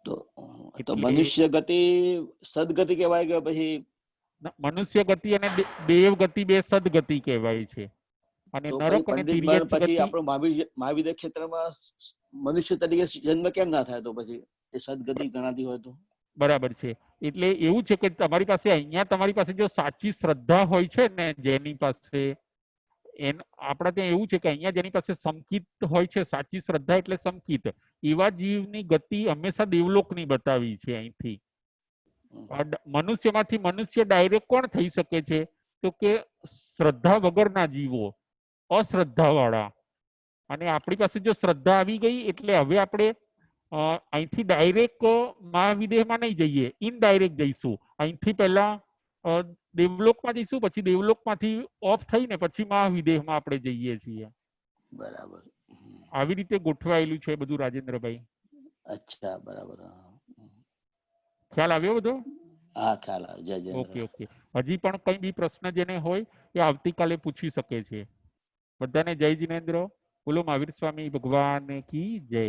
તો મનુષ્ય ગતિ સદગતિ કહેવાય કે પછી? મનુષ્ય ગતિ અને દેવ ગતિ બે સદગતિ કહેવાય છે. અને નરક અને તિર્યક પછી આપણો મહાવિદ્ય ક્ષેત્રમાં મનુષ્ય તરીકે જન્મ કેમ ના થાય તો પછી એ સદગતિ ગણાતી હોય તો? બરાબર છે. એટલે એવું છે કે તમારી પાસે અહીંયા તમારી પાસે જો સાચી શ્રદ્ધા હોય છે ને, જેની પાસે આપણા ત્યાં એવું છે કે અહીંયા જેની પાસે સંકિત હોય છે, સાચી શ્રદ્ધા એટલે સંકિત, એવા જીવની ગતિ હંમેશા દેવલોકની બતાવી છે. અહીંથી મનુષ્યમાંથી મનુષ્ય ડાયરેક્ટ કોણ થઈ શકે છે? તો કે શ્રદ્ધા વગરના જીવો, અશ્રદ્ધા વાળા. અને આપણી પાસે જો શ્રદ્ધા આવી ગઈ એટલે હવે આપણે અહીંથી ડાયરેક્ટ મહાવિદેહમાં નહીં જઈએ, ઇનડાયરેક્ટ જઈશું. અહીંથી પહેલા દેવલોકમાં જઈશું, પછી દેવલોકમાંથી ઓફ થઈને પછી મહાવિદેહમાં આપણે જઈએ છીએ. બરાબર. આવી રીતે ગોઠવાયેલું છે બધું રાજેન્દ્રભાઈ. અચ્છા, બરાબર. ખ્યાલ આવ્યો બધો? હા, ખ્યાલ આવ્યો. જય જય. Okay okay. હજી પણ કઈ બી પ્રશ્ન જેને હોય એ આવતીકાલે પૂછી શકે છે. બધાને જય જીનેન્દ્ર. બોલો મહાવીર સ્વામી ભગવાન કી જય.